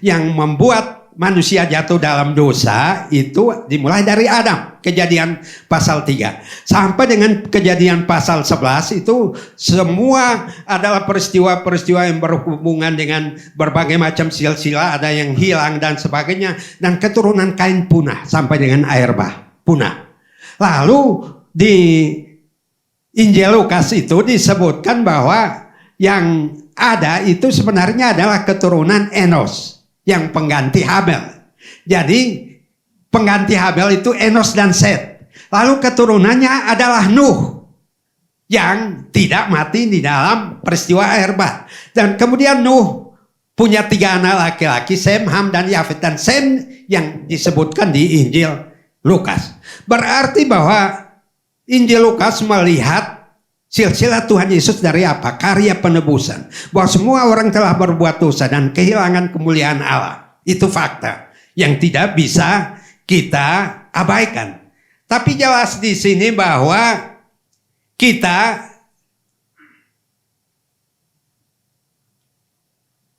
yang membuat manusia jatuh dalam dosa itu dimulai dari Adam. Kejadian pasal 3 sampai dengan Kejadian pasal 11 itu semua adalah peristiwa-peristiwa yang berhubungan dengan berbagai macam silsilah, ada yang hilang dan sebagainya, dan keturunan Kain punah sampai dengan air bah punah. Lalu di Injil Lukas itu disebutkan bahwa yang ada itu sebenarnya adalah keturunan Enos yang pengganti Habel. Jadi pengganti Habel itu Enos dan Set. Lalu keturunannya adalah Nuh yang tidak mati di dalam peristiwa air bah. Dan kemudian Nuh punya 3 anak laki-laki, Sem, Ham, dan Yafet. Dan Sem yang disebutkan di Injil Lukas. Berarti bahwa Injil Lukas melihat silsilah Tuhan Yesus dari apa? Karya penebusan. Bahwa semua orang telah berbuat dosa dan kehilangan kemuliaan Allah. Itu fakta yang tidak bisa kita abaikan. Tapi jelas di sini bahwa kita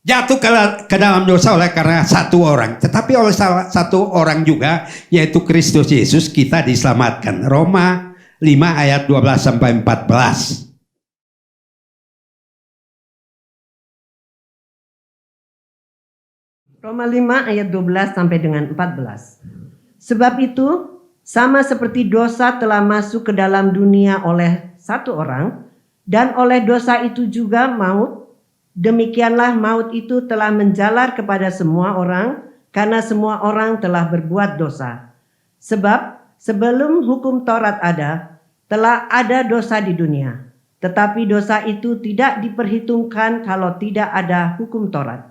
jatuh ke dalam dosa oleh karena satu orang. Tetapi oleh salah satu orang juga, yaitu Kristus Yesus, kita diselamatkan. Roma 5 ayat 12 sampai 14. Roma 5 ayat 12 sampai dengan 14. Sebab itu, sama seperti dosa telah masuk ke dalam dunia oleh satu orang, dan oleh dosa itu juga maut, demikianlah maut itu telah menjalar kepada semua orang, karena semua orang telah berbuat dosa. Sebab sebelum hukum Taurat ada, telah ada dosa di dunia. Tetapi dosa itu tidak diperhitungkan kalau tidak ada hukum Taurat.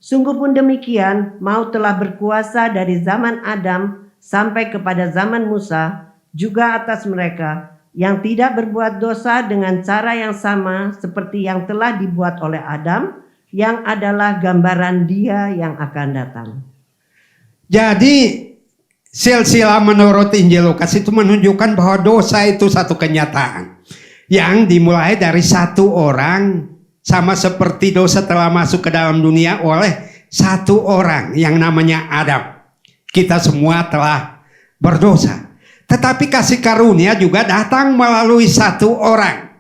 Sungguh pun demikian, maut telah berkuasa dari zaman Adam sampai kepada zaman Musa, juga atas mereka yang tidak berbuat dosa dengan cara yang sama seperti yang telah dibuat oleh Adam, yang adalah gambaran Dia yang akan datang. Jadi silsilah menurut Injil Lukas itu menunjukkan bahwa dosa itu satu kenyataan yang dimulai dari satu orang, sama seperti dosa telah masuk ke dalam dunia oleh satu orang yang namanya Adam. Kita semua telah berdosa. Tetapi kasih karunia juga datang melalui satu orang,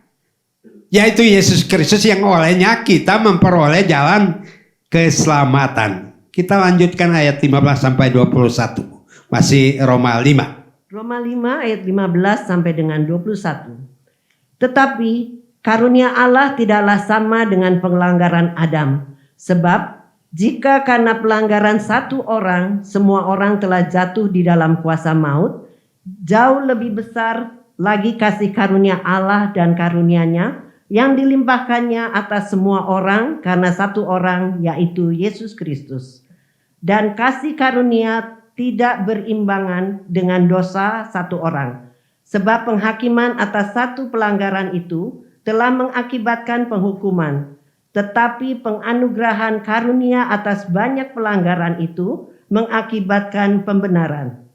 yaitu Yesus Kristus, yang olehnya kita memperoleh jalan keselamatan. Kita lanjutkan ayat 15 sampai 21. Masih Roma 5. Roma 5 ayat 15 sampai dengan 21. Tetapi karunia Allah tidaklah sama dengan pelanggaran Adam. Sebab jika karena pelanggaran satu orang, semua orang telah jatuh di dalam kuasa maut, jauh lebih besar lagi kasih karunia Allah dan karunia-Nya yang dilimpahkannya atas semua orang karena satu orang, yaitu Yesus Kristus. Dan kasih karunia tidak berimbangan dengan dosa satu orang. Sebab penghakiman atas satu pelanggaran itu telah mengakibatkan penghukuman. Tetapi penganugerahan karunia atas banyak pelanggaran itu mengakibatkan pembenaran.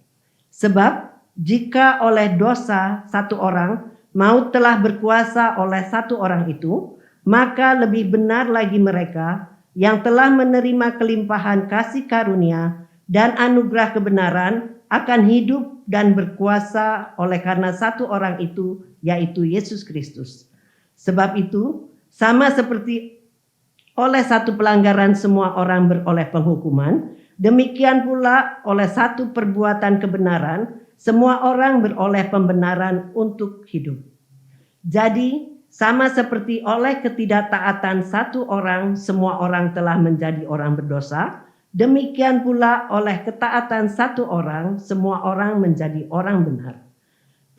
Sebab jika oleh dosa satu orang, maut telah berkuasa oleh satu orang itu, maka lebih benar lagi mereka yang telah menerima kelimpahan kasih karunia dan anugerah kebenaran akan hidup dan berkuasa oleh karena satu orang itu, yaitu Yesus Kristus. Sebab itu, sama seperti oleh satu pelanggaran semua orang beroleh penghukuman, demikian pula oleh satu perbuatan kebenaran semua orang beroleh pembenaran untuk hidup. Jadi sama seperti oleh ketidaktaatan satu orang semua orang telah menjadi orang berdosa, demikian pula oleh ketaatan satu orang semua orang menjadi orang benar.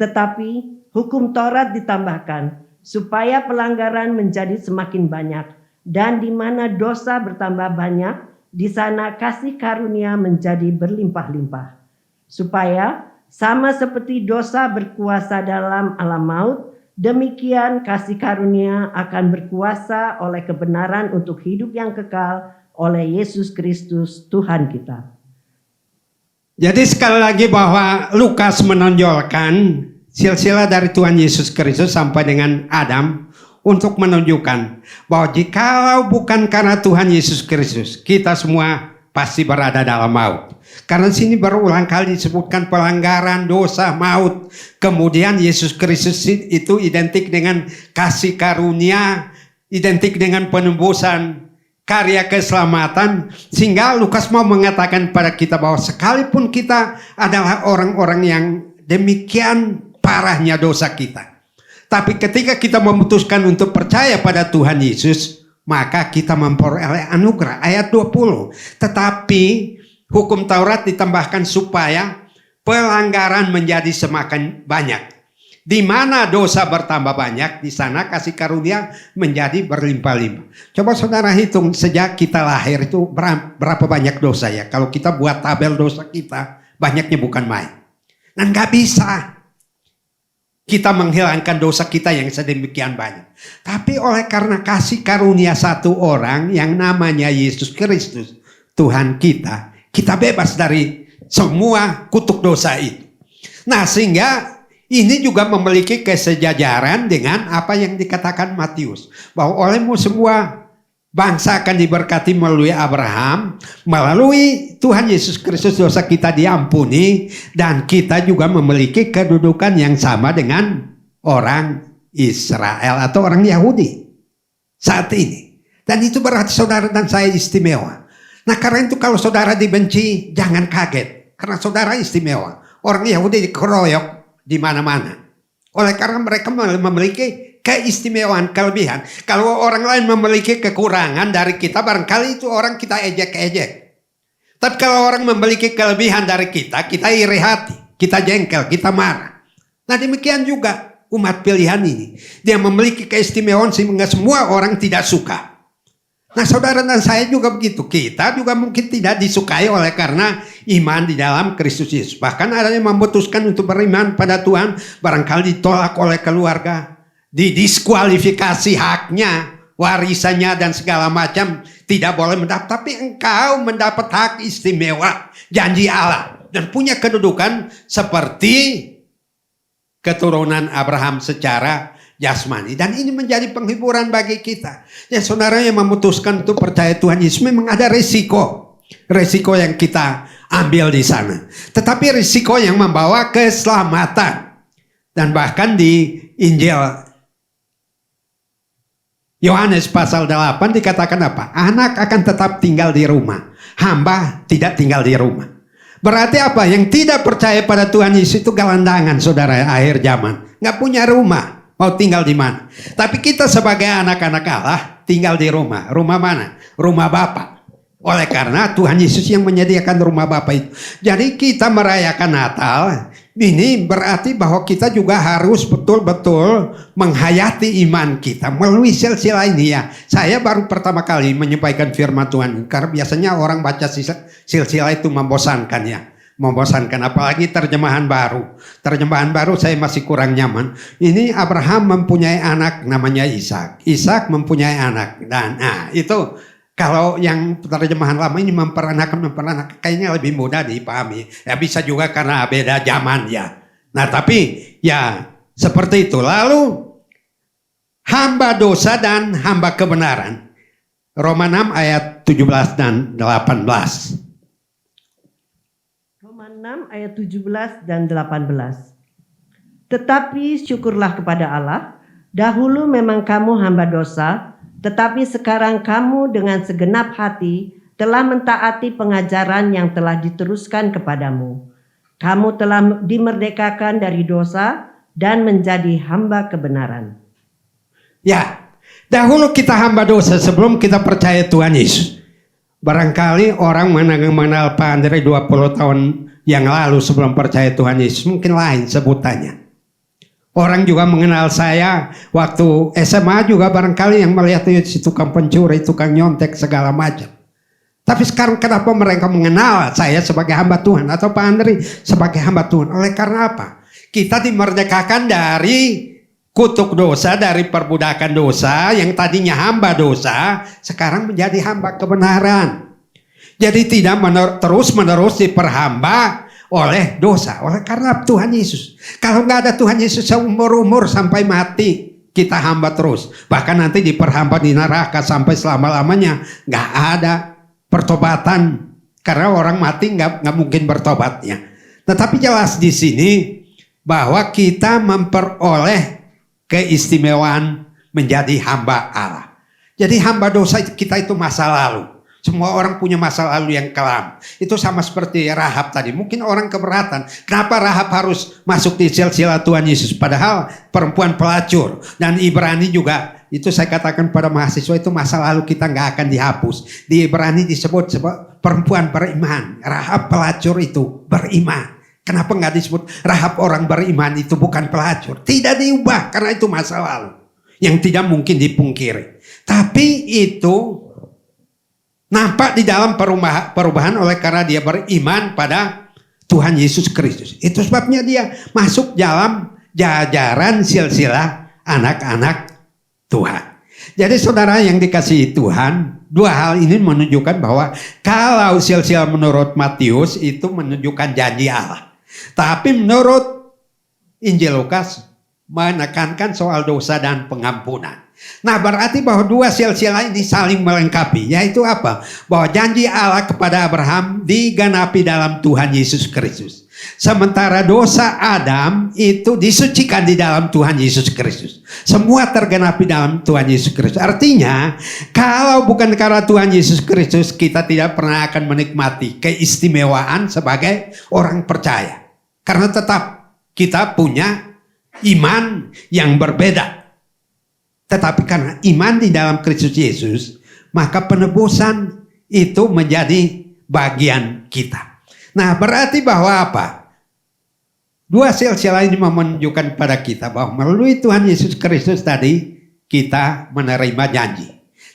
Tetapi hukum Taurat ditambahkan supaya pelanggaran menjadi semakin banyak, dan di mana dosa bertambah banyak, di sana kasih karunia menjadi berlimpah-limpah. Supaya sama seperti dosa berkuasa dalam alam maut, demikian kasih karunia akan berkuasa oleh kebenaran untuk hidup yang kekal oleh Yesus Kristus Tuhan kita. Jadi sekali lagi bahwa Lukas menonjolkan silsilah dari Tuhan Yesus Kristus sampai dengan Adam untuk menunjukkan bahwa jikalau bukan karena Tuhan Yesus Kristus, kita semua pasti berada dalam maut. Karena sini berulang kali disebutkan pelanggaran, dosa, maut. Kemudian Yesus Kristus itu identik dengan kasih karunia, identik dengan penembusan, karya keselamatan. Sehingga Lukas mau mengatakan pada kita bahwa sekalipun kita adalah orang-orang yang demikian parahnya dosa kita, tapi ketika kita memutuskan untuk percaya pada Tuhan Yesus, maka kita memperoleh anugerah. Ayat 20. Tetapi hukum Taurat ditambahkan supaya pelanggaran menjadi semakin banyak. Di mana dosa bertambah banyak, di sana kasih karunia menjadi berlimpah-limpah. Coba saudara hitung sejak kita lahir itu berapa banyak dosa ya. Kalau kita buat tabel dosa kita, banyaknya bukan main. Dan gak bisa kita menghilangkan dosa kita yang sedemikian banyak. Tapi oleh karena kasih karunia satu orang yang namanya Yesus Kristus, Tuhan kita, kita bebas dari semua kutuk dosa itu. Nah, sehingga ini juga memiliki kesejajaran dengan apa yang dikatakan Matius, bahwa olehmu semua bangsa akan diberkati melalui Abraham, melalui Tuhan Yesus Kristus dosa kita diampuni, dan kita juga memiliki kedudukan yang sama dengan orang Israel atau orang Yahudi saat ini. Dan itu berarti saudara dan saya istimewa. Nah, karena itu kalau saudara dibenci, jangan kaget, karena saudara istimewa. Orang Yahudi dikeroyok di mana-mana. Oleh karena mereka memiliki keistimewaan, kelebihan. Kalau orang lain memiliki kekurangan dari kita, barangkali itu orang kita ejek-ejek. Tapi kalau orang memiliki kelebihan dari kita iri hati, kita jengkel, kita marah. Nah, demikian juga umat pilihan ini. Dia memiliki keistimewaan sehingga semua orang tidak suka. Nah, saudara dan saya juga begitu. Kita juga mungkin tidak disukai oleh karena iman di dalam Kristus Yesus. Bahkan ada yang memutuskan untuk beriman pada Tuhan, barangkali ditolak oleh keluarga, didiskualifikasi haknya, warisannya dan segala macam, tidak boleh mendapat. Tapi engkau mendapat hak istimewa, janji Allah, dan punya kedudukan seperti keturunan Abraham secara jasmani. Dan ini menjadi penghiburan bagi kita. Ya, saudara yang memutuskan untuk percaya Tuhan Yesus, memang ada resiko yang kita ambil di sana. Tetapi risiko yang membawa keselamatan. Dan bahkan di Injil Yohanes pasal 8 dikatakan apa? Anak akan tetap tinggal di rumah, hamba tidak tinggal di rumah. Berarti apa? Yang tidak percaya pada Tuhan Yesus itu gelandangan, saudara, akhir zaman. Gak punya rumah, mau tinggal di mana? Tapi kita sebagai anak-anak Allah tinggal di rumah. Rumah mana? Rumah Bapa. Oleh karena Tuhan Yesus yang menyediakan rumah Bapa itu. Jadi kita merayakan Natal, ini berarti bahwa kita juga harus betul-betul menghayati iman kita melalui silsilah ini ya. Saya baru pertama kali menyampaikan firman Tuhan, karena biasanya orang baca silsilah itu membosankan ya. Membosankan, apalagi terjemahan baru. Terjemahan baru saya masih kurang nyaman. Ini Abraham mempunyai anak namanya Ishak. Ishak mempunyai anak. Dan itu kalau yang terjemahan lama ini memperanakan kayaknya lebih mudah dipahami. Ya bisa juga karena beda zaman ya. Nah tapi ya seperti itu. Lalu hamba dosa dan hamba kebenaran. Roma 6 ayat 17 dan 18. Roma 6 ayat 17 dan 18. Tetapi syukurlah kepada Allah, dahulu memang kamu hamba dosa, Tetapi sekarang kamu dengan segenap hati telah mentaati pengajaran yang telah diteruskan kepadamu. Kamu telah dimerdekakan dari dosa dan menjadi hamba kebenaran. Ya, dahulu kita hamba dosa sebelum kita percaya Tuhan Yesus. Barangkali orang mengenal Pak Andre 20 tahun yang lalu sebelum percaya Tuhan Yesus mungkin lain sebutannya. Orang juga mengenal saya waktu SMA juga barangkali yang melihat si tukang pencuri, tukang nyontek segala macam. Tapi sekarang kenapa mereka mengenal saya sebagai hamba Tuhan atau Pak Andri sebagai hamba Tuhan? Oleh karena apa? Kita dimerdekakan dari kutuk dosa, dari perbudakan dosa yang tadinya hamba dosa, sekarang menjadi hamba kebenaran. Jadi tidak terus-menerus diperhamba oleh dosa, oleh karena Tuhan Yesus. Kalau nggak ada Tuhan Yesus seumur-umur sampai mati, kita hamba terus. Bahkan nanti diperhamba di neraka sampai selama-lamanya. Nggak ada pertobatan karena orang mati nggak mungkin bertobatnya. Tetapi jelas di sini bahwa kita memperoleh keistimewaan menjadi hamba Allah. Jadi hamba dosa kita itu masa lalu. Semua orang punya masa lalu yang kelam. Itu sama seperti Rahab tadi. Mungkin orang keberatan. Kenapa Rahab harus masuk di sel-sel Tuhan Yesus? Padahal perempuan pelacur. Dan Ibrani juga. Itu saya katakan pada mahasiswa itu masa lalu kita nggak akan dihapus. Di Ibrani disebut perempuan beriman. Rahab pelacur itu beriman. Kenapa nggak disebut Rahab orang beriman itu bukan pelacur? Tidak diubah karena itu masa lalu. Yang tidak mungkin dipungkiri. Tapi itu nampak di dalam perubahan oleh karena dia beriman pada Tuhan Yesus Kristus. Itu sebabnya dia masuk dalam jajaran silsilah anak-anak Tuhan. Jadi saudara yang dikasihi Tuhan, dua hal ini menunjukkan bahwa kalau silsilah menurut Matius itu menunjukkan janji Allah. Tapi menurut Injil Lukas menekankan soal dosa dan pengampunan. Nah berarti bahwa dua silsilah ini saling melengkapi. Yaitu apa? Bahwa janji Allah kepada Abraham digenapi dalam Tuhan Yesus Kristus. Sementara dosa Adam itu disucikan di dalam Tuhan Yesus Kristus. Semua tergenapi dalam Tuhan Yesus Kristus. Artinya kalau bukan karena Tuhan Yesus Kristus, kita tidak pernah akan menikmati keistimewaan sebagai orang percaya. Karena tetap kita punya iman yang berbeda. Tetapi karena iman di dalam Kristus Yesus, maka penebusan itu menjadi bagian kita. Nah berarti bahwa apa? Dua silsilah ini menunjukkan pada kita bahwa melalui Tuhan Yesus Kristus tadi kita menerima janji.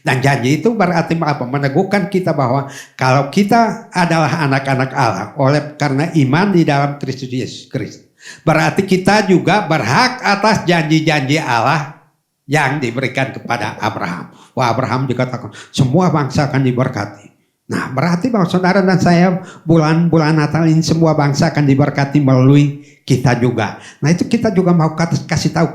Dan janji itu berarti apa? Meneguhkan kita bahwa kalau kita adalah anak-anak Allah oleh karena iman di dalam Kristus Yesus Kristus. Berarti kita juga berhak atas janji-janji Allah yang diberikan kepada Abraham. Wah Abraham dikatakan semua bangsa akan diberkati. Nah berarti bahwa saudara dan saya bulan Natal ini semua bangsa akan diberkati melalui kita juga. Nah itu kita juga mau kasih tahu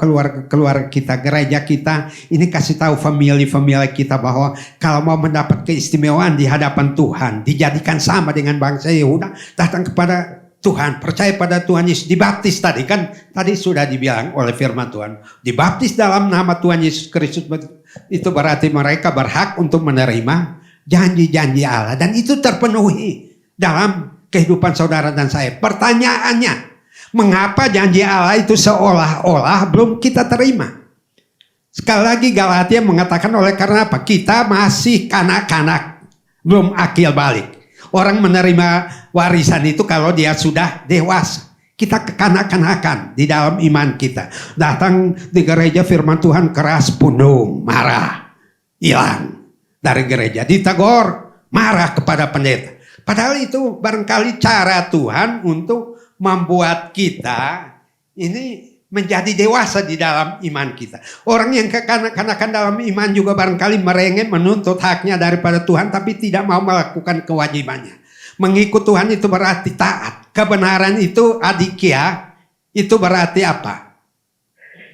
keluarga kita, gereja kita. Ini kasih tahu family kita bahwa kalau mau mendapat keistimewaan di hadapan Tuhan, dijadikan sama dengan bangsa Yehuda, datang kepada Tuhan, percaya pada Tuhan Yesus, dibaptis tadi kan, tadi sudah dibilang oleh firman Tuhan, dibaptis dalam nama Tuhan Yesus Kristus, itu berarti mereka berhak untuk menerima janji-janji Allah. Dan itu terpenuhi dalam kehidupan saudara dan saya. Pertanyaannya, mengapa janji Allah itu seolah-olah belum kita terima? Sekali lagi Galatia mengatakan oleh karena apa? Kita masih kanak-kanak, belum akil balik. Orang menerima warisan itu kalau dia sudah dewasa. Kita kekanak-kanakan di dalam iman kita. Datang di gereja firman Tuhan keras pundung, marah, hilang dari gereja. Ditegur, marah kepada pendeta. Padahal itu barangkali cara Tuhan untuk membuat kita ini menjadi dewasa di dalam iman kita. Orang yang kekanak-kanakan dalam iman juga barangkali merengek menuntut haknya daripada Tuhan tapi tidak mau melakukan kewajibannya. Mengikut Tuhan itu berarti taat. Kebenaran itu adikia, itu berarti apa?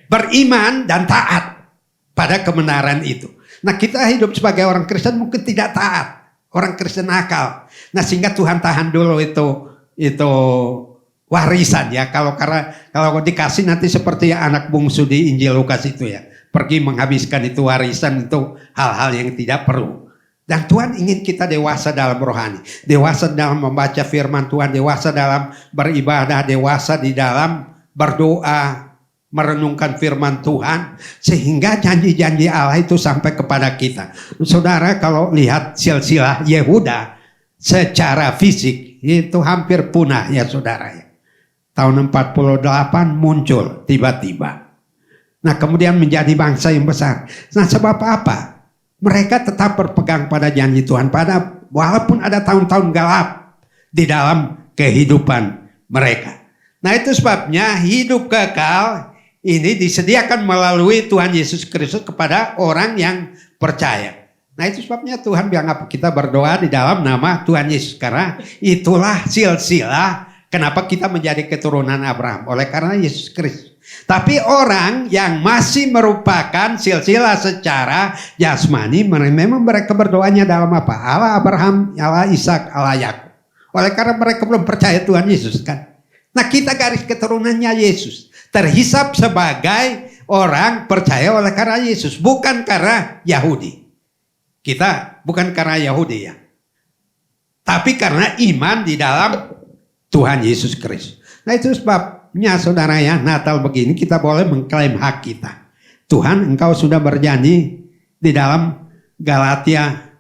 Beriman dan taat pada kebenaran itu. Nah kita hidup sebagai orang Kristen mungkin tidak taat. Orang Kristen nakal. Nah sehingga Tuhan tahan dulu itu warisan ya. Kalau dikasih nanti seperti anak bungsu di Injil Lukas itu ya. pergi menghabiskan itu warisan untuk hal-hal yang tidak perlu. Dan Tuhan ingin kita dewasa dalam rohani, dewasa dalam membaca firman Tuhan, dewasa dalam beribadah, dewasa di dalam berdoa, merenungkan firman Tuhan, sehingga janji-janji Allah itu sampai kepada kita. Saudara, kalau lihat silsilah Yehuda secara fisik itu hampir punah ya saudara ya. Tahun 48 muncul tiba-tiba. Nah kemudian menjadi bangsa yang besar. Nah sebab apa? Mereka tetap berpegang pada janji Tuhan, walaupun ada tahun-tahun gelap di dalam kehidupan mereka. Nah itu sebabnya hidup kekal ini disediakan melalui Tuhan Yesus Kristus kepada orang yang percaya. Nah itu sebabnya Tuhan bilang apa? Kita berdoa di dalam nama Tuhan Yesus. Karena itulah silsilah kenapa kita menjadi keturunan Abraham. Oleh karena Yesus Kristus. Tapi orang yang masih merupakan silsilah secara jasmani, memang mereka berdoanya dalam apa? Allah Abraham, Allah Ishak, Allah Yakub. Oleh karena mereka belum percaya Tuhan Yesus kan. Nah kita garis keturunannya Yesus. Terhisap sebagai orang percaya oleh karena Yesus. Bukan karena Yahudi. Kita bukan karena Yahudi ya. Tapi karena iman di dalam Tuhan Yesus Kristus. Nah itu sebabnya saudara ya, Natal begini kita boleh mengklaim hak kita. Tuhan engkau sudah berjanji di dalam Galatia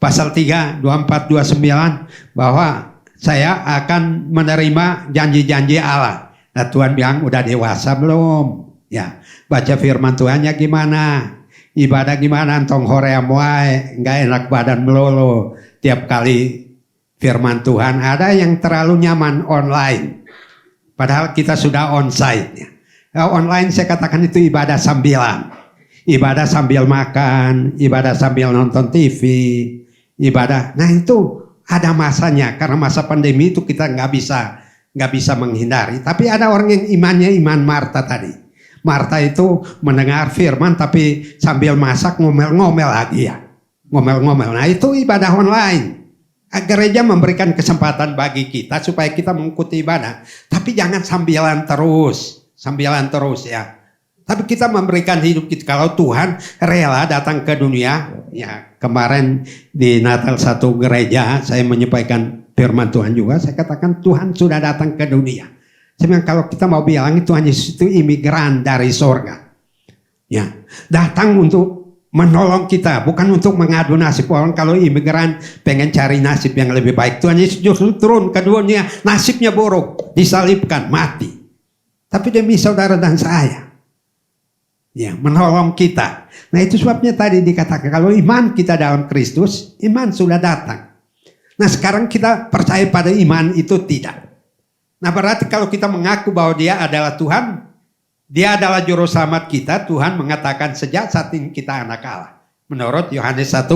pasal 3, 24, 29 bahwa saya akan menerima janji-janji Allah. Nah Tuhan bilang udah dewasa belum? Ya, baca firman Tuhannya gimana? Ibadah gimana? Antong hoream wae, nggak enak badan melulu. Tiap kali firman Tuhan ada yang terlalu nyaman online. Padahal kita sudah onsite ya. Online saya katakan itu ibadah sambilan. Ibadah sambil makan, ibadah sambil nonton TV, ibadah. Nah itu ada masanya, karena masa pandemi itu kita nggak bisa menghindari. Tapi ada orang yang imannya iman Marta tadi. Marta itu mendengar firman tapi sambil masak ngomel-ngomel lagi ya. Ngomel-ngomel. Nah itu ibadah online. Gereja memberikan kesempatan bagi kita supaya kita mengikuti ibadah. Tapi jangan sambilan terus ya. Tapi kita memberikan hidup kita. Kalau Tuhan rela datang ke dunia. Ya kemarin di Natal satu gereja saya menyampaikan firman Tuhan juga. Saya katakan Tuhan sudah datang ke dunia. Sebenarnya kalau kita mau bilang Tuhan Yesus itu imigran dari sorga. Ya, datang untuk menolong kita, bukan untuk mengadu nasib. Orang kalau imigran pengen cari nasib yang lebih baik. Tuhan Yesus justru turun ke dunia, nasibnya buruk, disalibkan, mati. Tapi demi saudara dan saya, ya, menolong kita. Nah itu sebabnya tadi dikatakan kalau iman kita dalam Kristus, iman sudah datang. Nah sekarang kita percaya pada iman itu tidak. Nah berarti kalau kita mengaku bahwa dia adalah Tuhan, dia adalah juru selamat kita, Tuhan mengatakan sejak saat ini kita anak Allah. Menurut Yohanes 1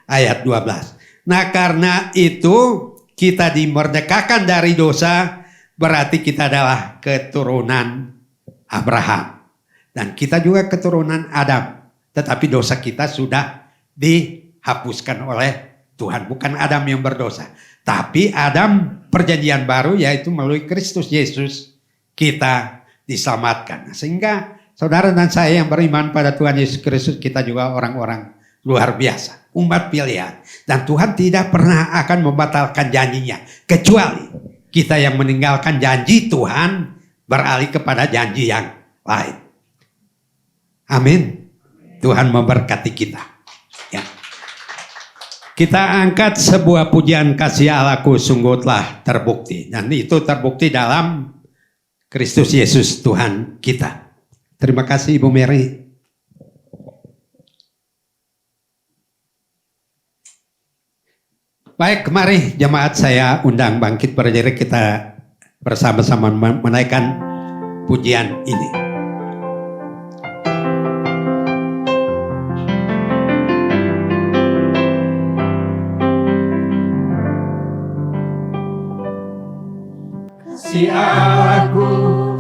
ayat 12. Nah karena itu kita dimerdekakan dari dosa, berarti kita adalah keturunan Abraham. Dan kita juga keturunan Adam. Tetapi dosa kita sudah dihapuskan oleh Tuhan. Bukan Adam yang berdosa. Tapi Adam perjanjian baru yaitu melalui Kristus Yesus kita diselamatkan. Sehingga saudara dan saya yang beriman pada Tuhan Yesus Kristus kita juga orang-orang luar biasa. Umat pilihan. Dan Tuhan tidak pernah akan membatalkan janjinya. Kecuali kita yang meninggalkan janji Tuhan beralih kepada janji yang lain. Amin. Tuhan memberkati kita. Ya. Kita angkat sebuah pujian kasih Allahku sungguh telah terbukti. Dan itu terbukti dalam Kristus Yesus Tuhan kita. Terima kasih Ibu Mary. Baik, mari jemaat saya undang bangkit berdiri, kita bersama-sama menaikkan pujian ini. Kasih Allahku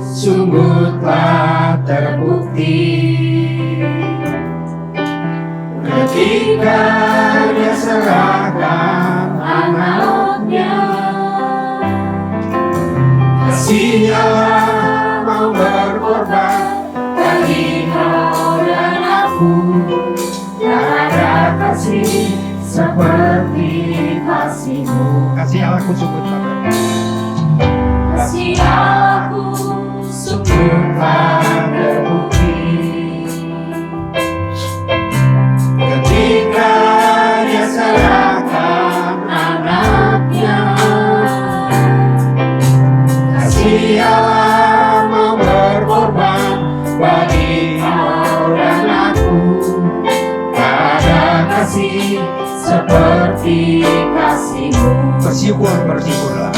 sungguh telah terbukti ketika Dia serahkan anaknya. Kasih Allah mau berkorban bagi kau dan jiwaku, tak ada kasih seperti kasih-Mu. Kasih Allahku sungguh tak Kasih aku sungguh tak terbukti. Ketika Dia serahkan anaknya, kasih Allah mau berkorban bagi kau dan aku. Tak ada kasih seperti kasih-Mu. bersyukur, bersyukurlah.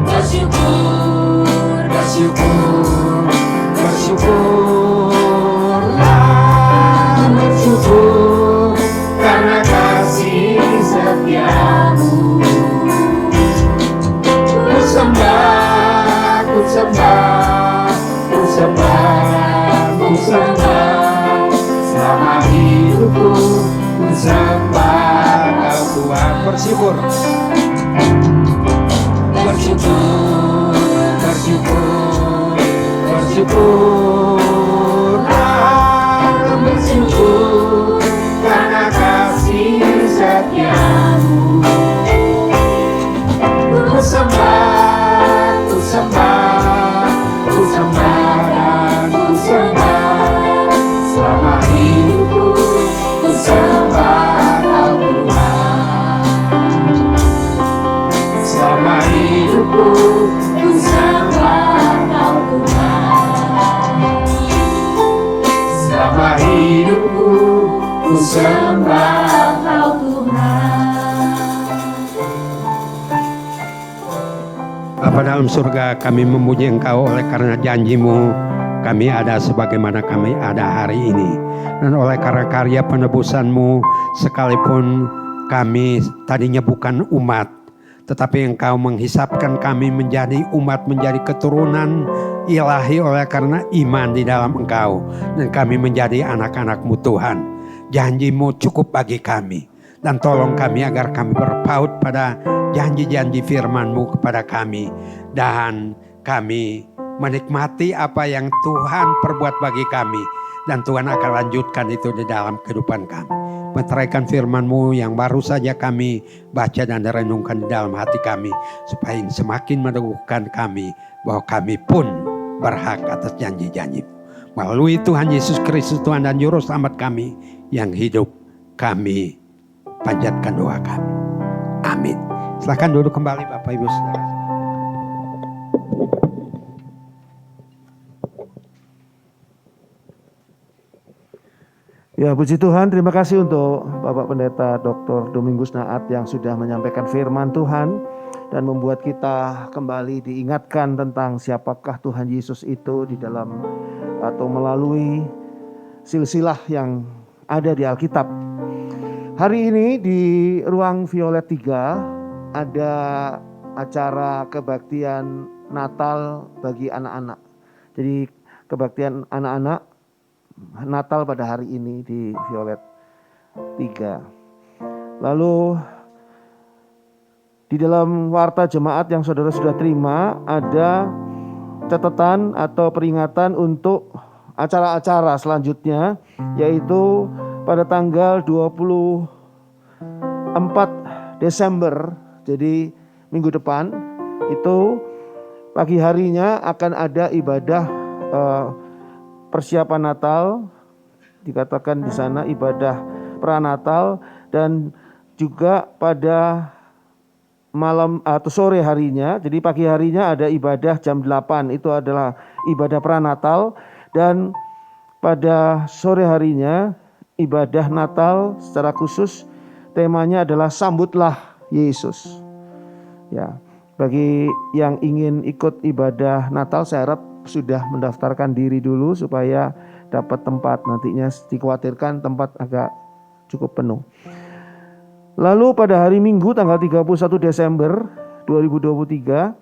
Bersyukur, bersyukur, bersyukurlah, bersyukur karena kasih setia-Mu. Ku sembah, ku sembah, ku sembah, ku sembah, selama hidupku ku sembah Kau Tuhan. Bersyukur. Bersyukur, bersyukur, bersyukurlah, bersyukur karena kasih setia-Mu. Ku sembah, ku sembah, ku sembah dan ku sembah, selama hidupku ku sembah Kau Tuhan. Selama hidupku ku sembah Kau Tuhan. Selama hidupku ku sembah Kau Tuhan. Bapa dalam surga, kami memuji Engkau oleh karena janji-Mu kami ada sebagaimana kami ada hari ini. Dan oleh karena karya penebusan-Mu, sekalipun kami tadinya bukan umat, tetapi Engkau menghisapkan kami menjadi umat, menjadi keturunan ilahi oleh karena iman di dalam Engkau. Dan kami menjadi anak-anak-Mu Tuhan. Janji-Mu cukup bagi kami. Dan tolong kami agar kami berpaut pada janji-janji firman-Mu kepada kami. Dan kami menikmati apa yang Tuhan perbuat bagi kami. Dan Tuhan akan lanjutkan itu di dalam kehidupan kami. Meteraikan firman-Mu yang baru saja kami baca dan renungkan di dalam hati kami. Supaya semakin meneguhkan kami bahwa kami pun berhak atas janji-janji-Mu. Melalui Tuhan Yesus Kristus Tuhan dan Juru Selamat kami yang hidup, kami panjatkan doa kami. Amin. Silakan duduk kembali Bapak Ibu Saudara. Ya, puji Tuhan, terima kasih untuk Bapak Pendeta Dr. Domingus Naat yang sudah menyampaikan firman Tuhan dan membuat kita kembali diingatkan tentang siapakah Tuhan Yesus itu di dalam atau melalui silsilah yang ada di Alkitab. Hari ini di ruang Violet 3 ada acara kebaktian Natal bagi anak-anak. Jadi kebaktian anak-anak Natal pada hari ini di Violet 3. Lalu di dalam warta jemaat yang saudara sudah terima ada catatan atau peringatan untuk acara-acara selanjutnya, yaitu pada tanggal 24 Desember, jadi minggu depan itu pagi harinya akan ada ibadah persiapan Natal, dikatakan di sana ibadah pranatal, dan juga pada malam atau sore harinya, jadi pagi harinya ada ibadah jam 8, itu adalah ibadah pranatal, dan pada sore harinya ibadah Natal secara khusus temanya adalah sambutlah Yesus. Ya, bagi yang ingin ikut ibadah Natal saya harap sudah mendaftarkan diri dulu supaya dapat tempat, nantinya dikhawatirkan tempat agak cukup penuh. Lalu pada hari Minggu tanggal 31 Desember 2023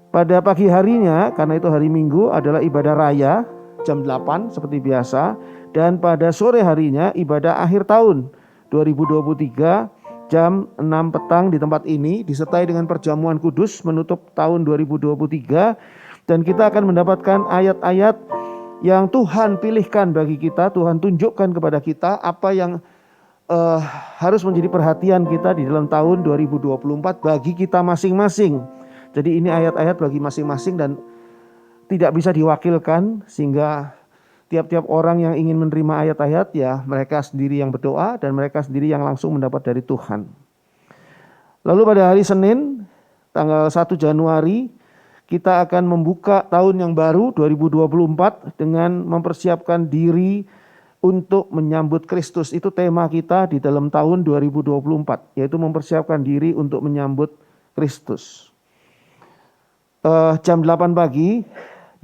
pada pagi harinya, karena itu hari Minggu, adalah ibadah raya jam 8 seperti biasa, dan pada sore harinya ibadah akhir tahun 2023 jam 6 petang di tempat ini disertai dengan perjamuan kudus menutup tahun 2023. Dan kita akan mendapatkan ayat-ayat yang Tuhan pilihkan bagi kita, Tuhan tunjukkan kepada kita apa yang harus menjadi perhatian kita di dalam tahun 2024 bagi kita masing-masing. Jadi ini ayat-ayat bagi masing-masing dan tidak bisa diwakilkan, sehingga tiap-tiap orang yang ingin menerima ayat-ayat, ya mereka sendiri yang berdoa dan mereka sendiri yang langsung mendapat dari Tuhan. Lalu pada hari Senin tanggal 1 Januari kita akan membuka tahun yang baru 2024 dengan mempersiapkan diri untuk menyambut Kristus. Itu tema kita di dalam tahun 2024, yaitu mempersiapkan diri untuk menyambut Kristus. Jam 8 pagi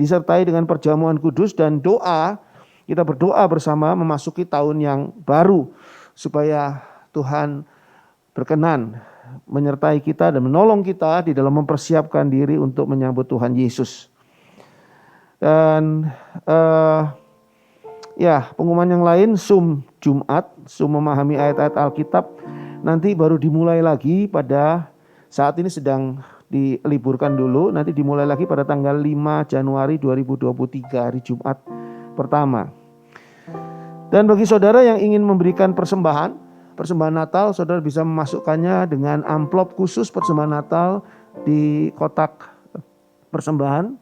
disertai dengan perjamuan kudus dan doa. Kita berdoa bersama memasuki tahun yang baru supaya Tuhan berkenan menyertai kita dan menolong kita di dalam mempersiapkan diri untuk menyambut Tuhan Yesus. Dan pengumuman yang lain, Zoom Jumat, Zoom memahami ayat-ayat Alkitab nanti baru dimulai lagi pada saat ini sedang diliburkan dulu, nanti dimulai lagi pada tanggal 5 Januari 2023 hari Jumat pertama. Dan bagi saudara yang ingin memberikan persembahan Natal, saudara bisa memasukkannya dengan amplop khusus persembahan Natal di kotak persembahan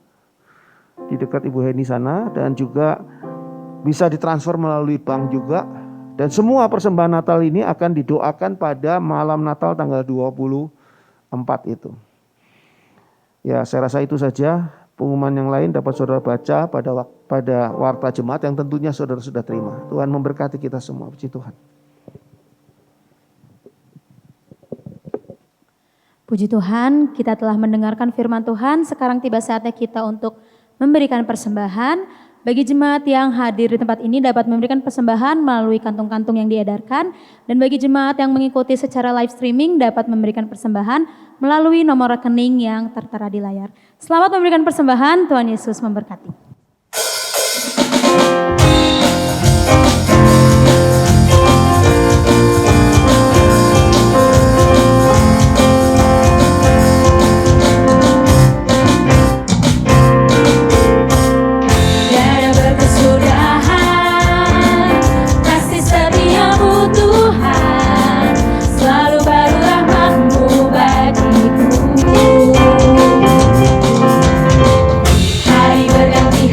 di dekat Ibu Heni sana, dan juga bisa ditransfer melalui bank juga. Dan semua persembahan Natal ini akan didoakan pada malam Natal tanggal 24 itu. Ya, saya rasa itu saja. Pengumuman yang lain dapat saudara baca pada warta jemaat yang tentunya saudara sudah terima. Tuhan memberkati kita semua. Puji Tuhan. Puji Tuhan, kita telah mendengarkan firman Tuhan. Sekarang tiba saatnya kita untuk memberikan persembahan. Bagi jemaat yang hadir di tempat ini dapat memberikan persembahan melalui kantung-kantung yang diedarkan. Dan bagi jemaat yang mengikuti secara live streaming dapat memberikan persembahan melalui nomor rekening yang tertera di layar. Selamat memberikan persembahan, Tuhan Yesus memberkati. Hari berganti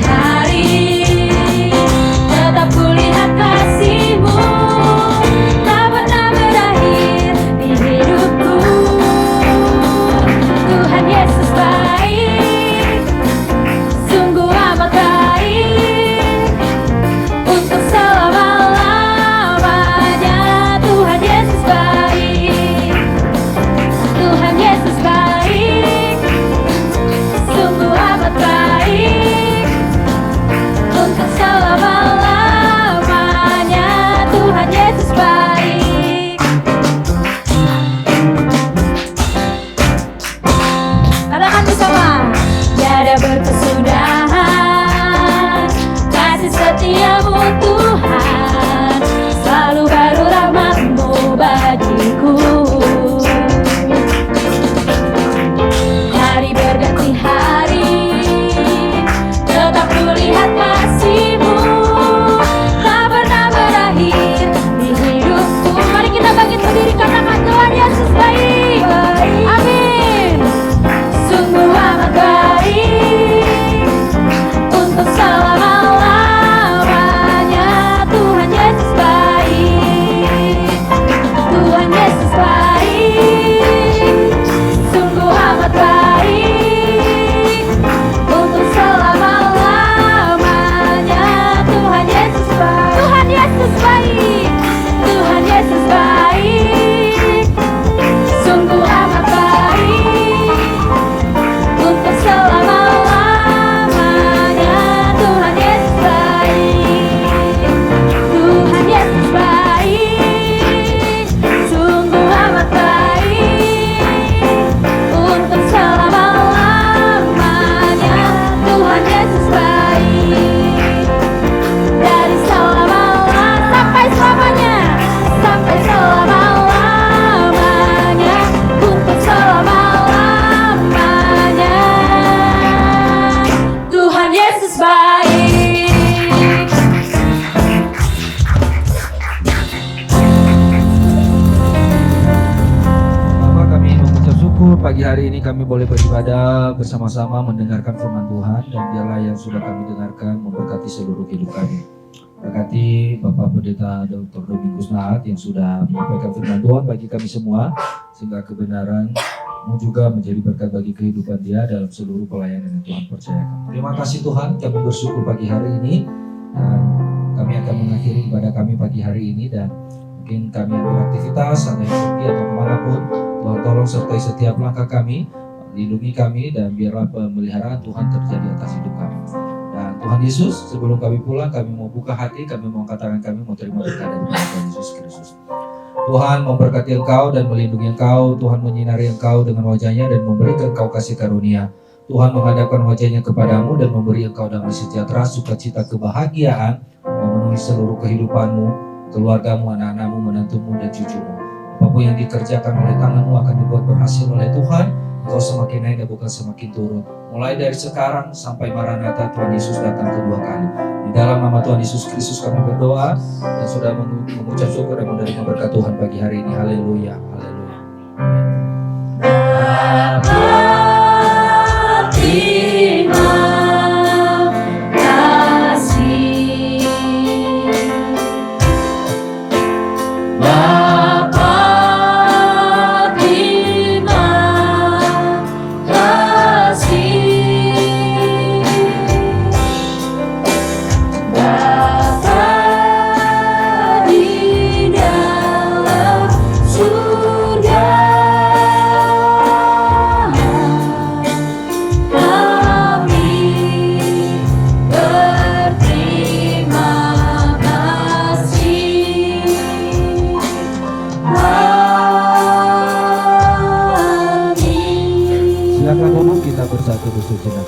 hari ini kami boleh beribadah bersama-sama mendengarkan firman Tuhan, dan biarlah yang sudah kami dengarkan memberkati seluruh hidup kami. Berkati Bapak Pendeta Dr. Domingus Nahat yang sudah menyampaikan firman Tuhan bagi kami semua, sehingga kebenaran juga menjadi berkat bagi kehidupan dia dalam seluruh pelayanan yang Tuhan percayakan. Terima kasih Tuhan, kami bersyukur pagi hari ini, dan kami akan mengakhiri ibadah kami pagi hari ini, dan mungkin kami yang beraktivitas, ada yang pergi atau kemanapun, Tuhan tolong sertai setiap langkah kami, lindungi kami, dan biarlah pemeliharaan Tuhan terjadi atas hidup kami. Dan Tuhan Yesus, sebelum kami pulang, kami mau buka hati, kami mau angkat tangan, kami mau terima berkat dari Tuhan Yesus Kristus. Tuhan memberkati engkau dan melindungi engkau, Tuhan menyinari engkau dengan wajahnya dan memberikan engkau kasih karunia. Tuhan menghadapkan wajahnya kepadamu dan memberi engkau damai sejahtera, sukacita, kebahagiaan memenuhi seluruh kehidupanmu, keluargamu, anak-anakmu, menantumu, dan cucumu. Apapun yang dikerjakan oleh tanganmu akan dibuat berhasil oleh Tuhan. Engkau semakin naik dan bukan semakin turun. Mulai dari sekarang sampai Maranatha Tuhan Yesus datang kedua kali. Di dalam nama Tuhan Yesus Kristus kami berdoa dan sudah mengucap syukur dan menerima berkat Tuhan pagi hari ini. Haleluya, haleluya. Silakan duduk, kita bersatu bersejenak.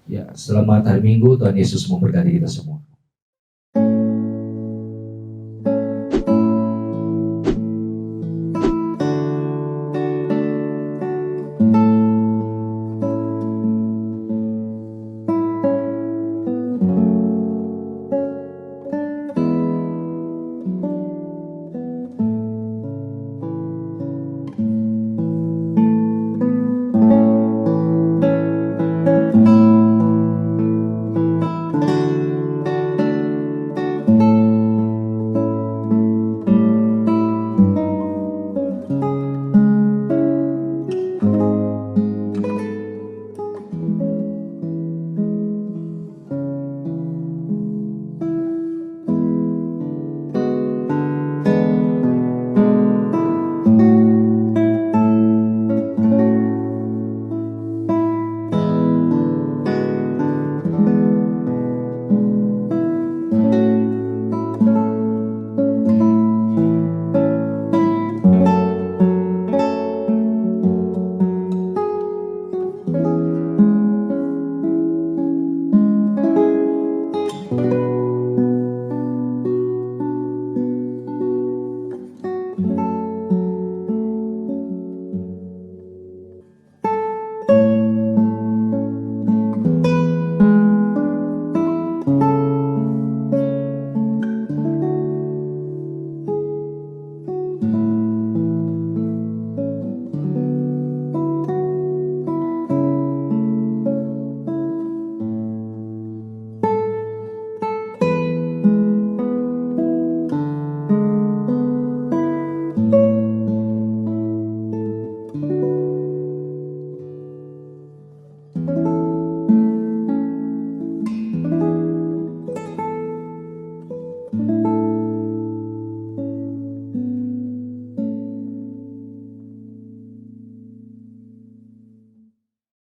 Ya, selamat hari Minggu, Tuhan Yesus memberkati kita semua.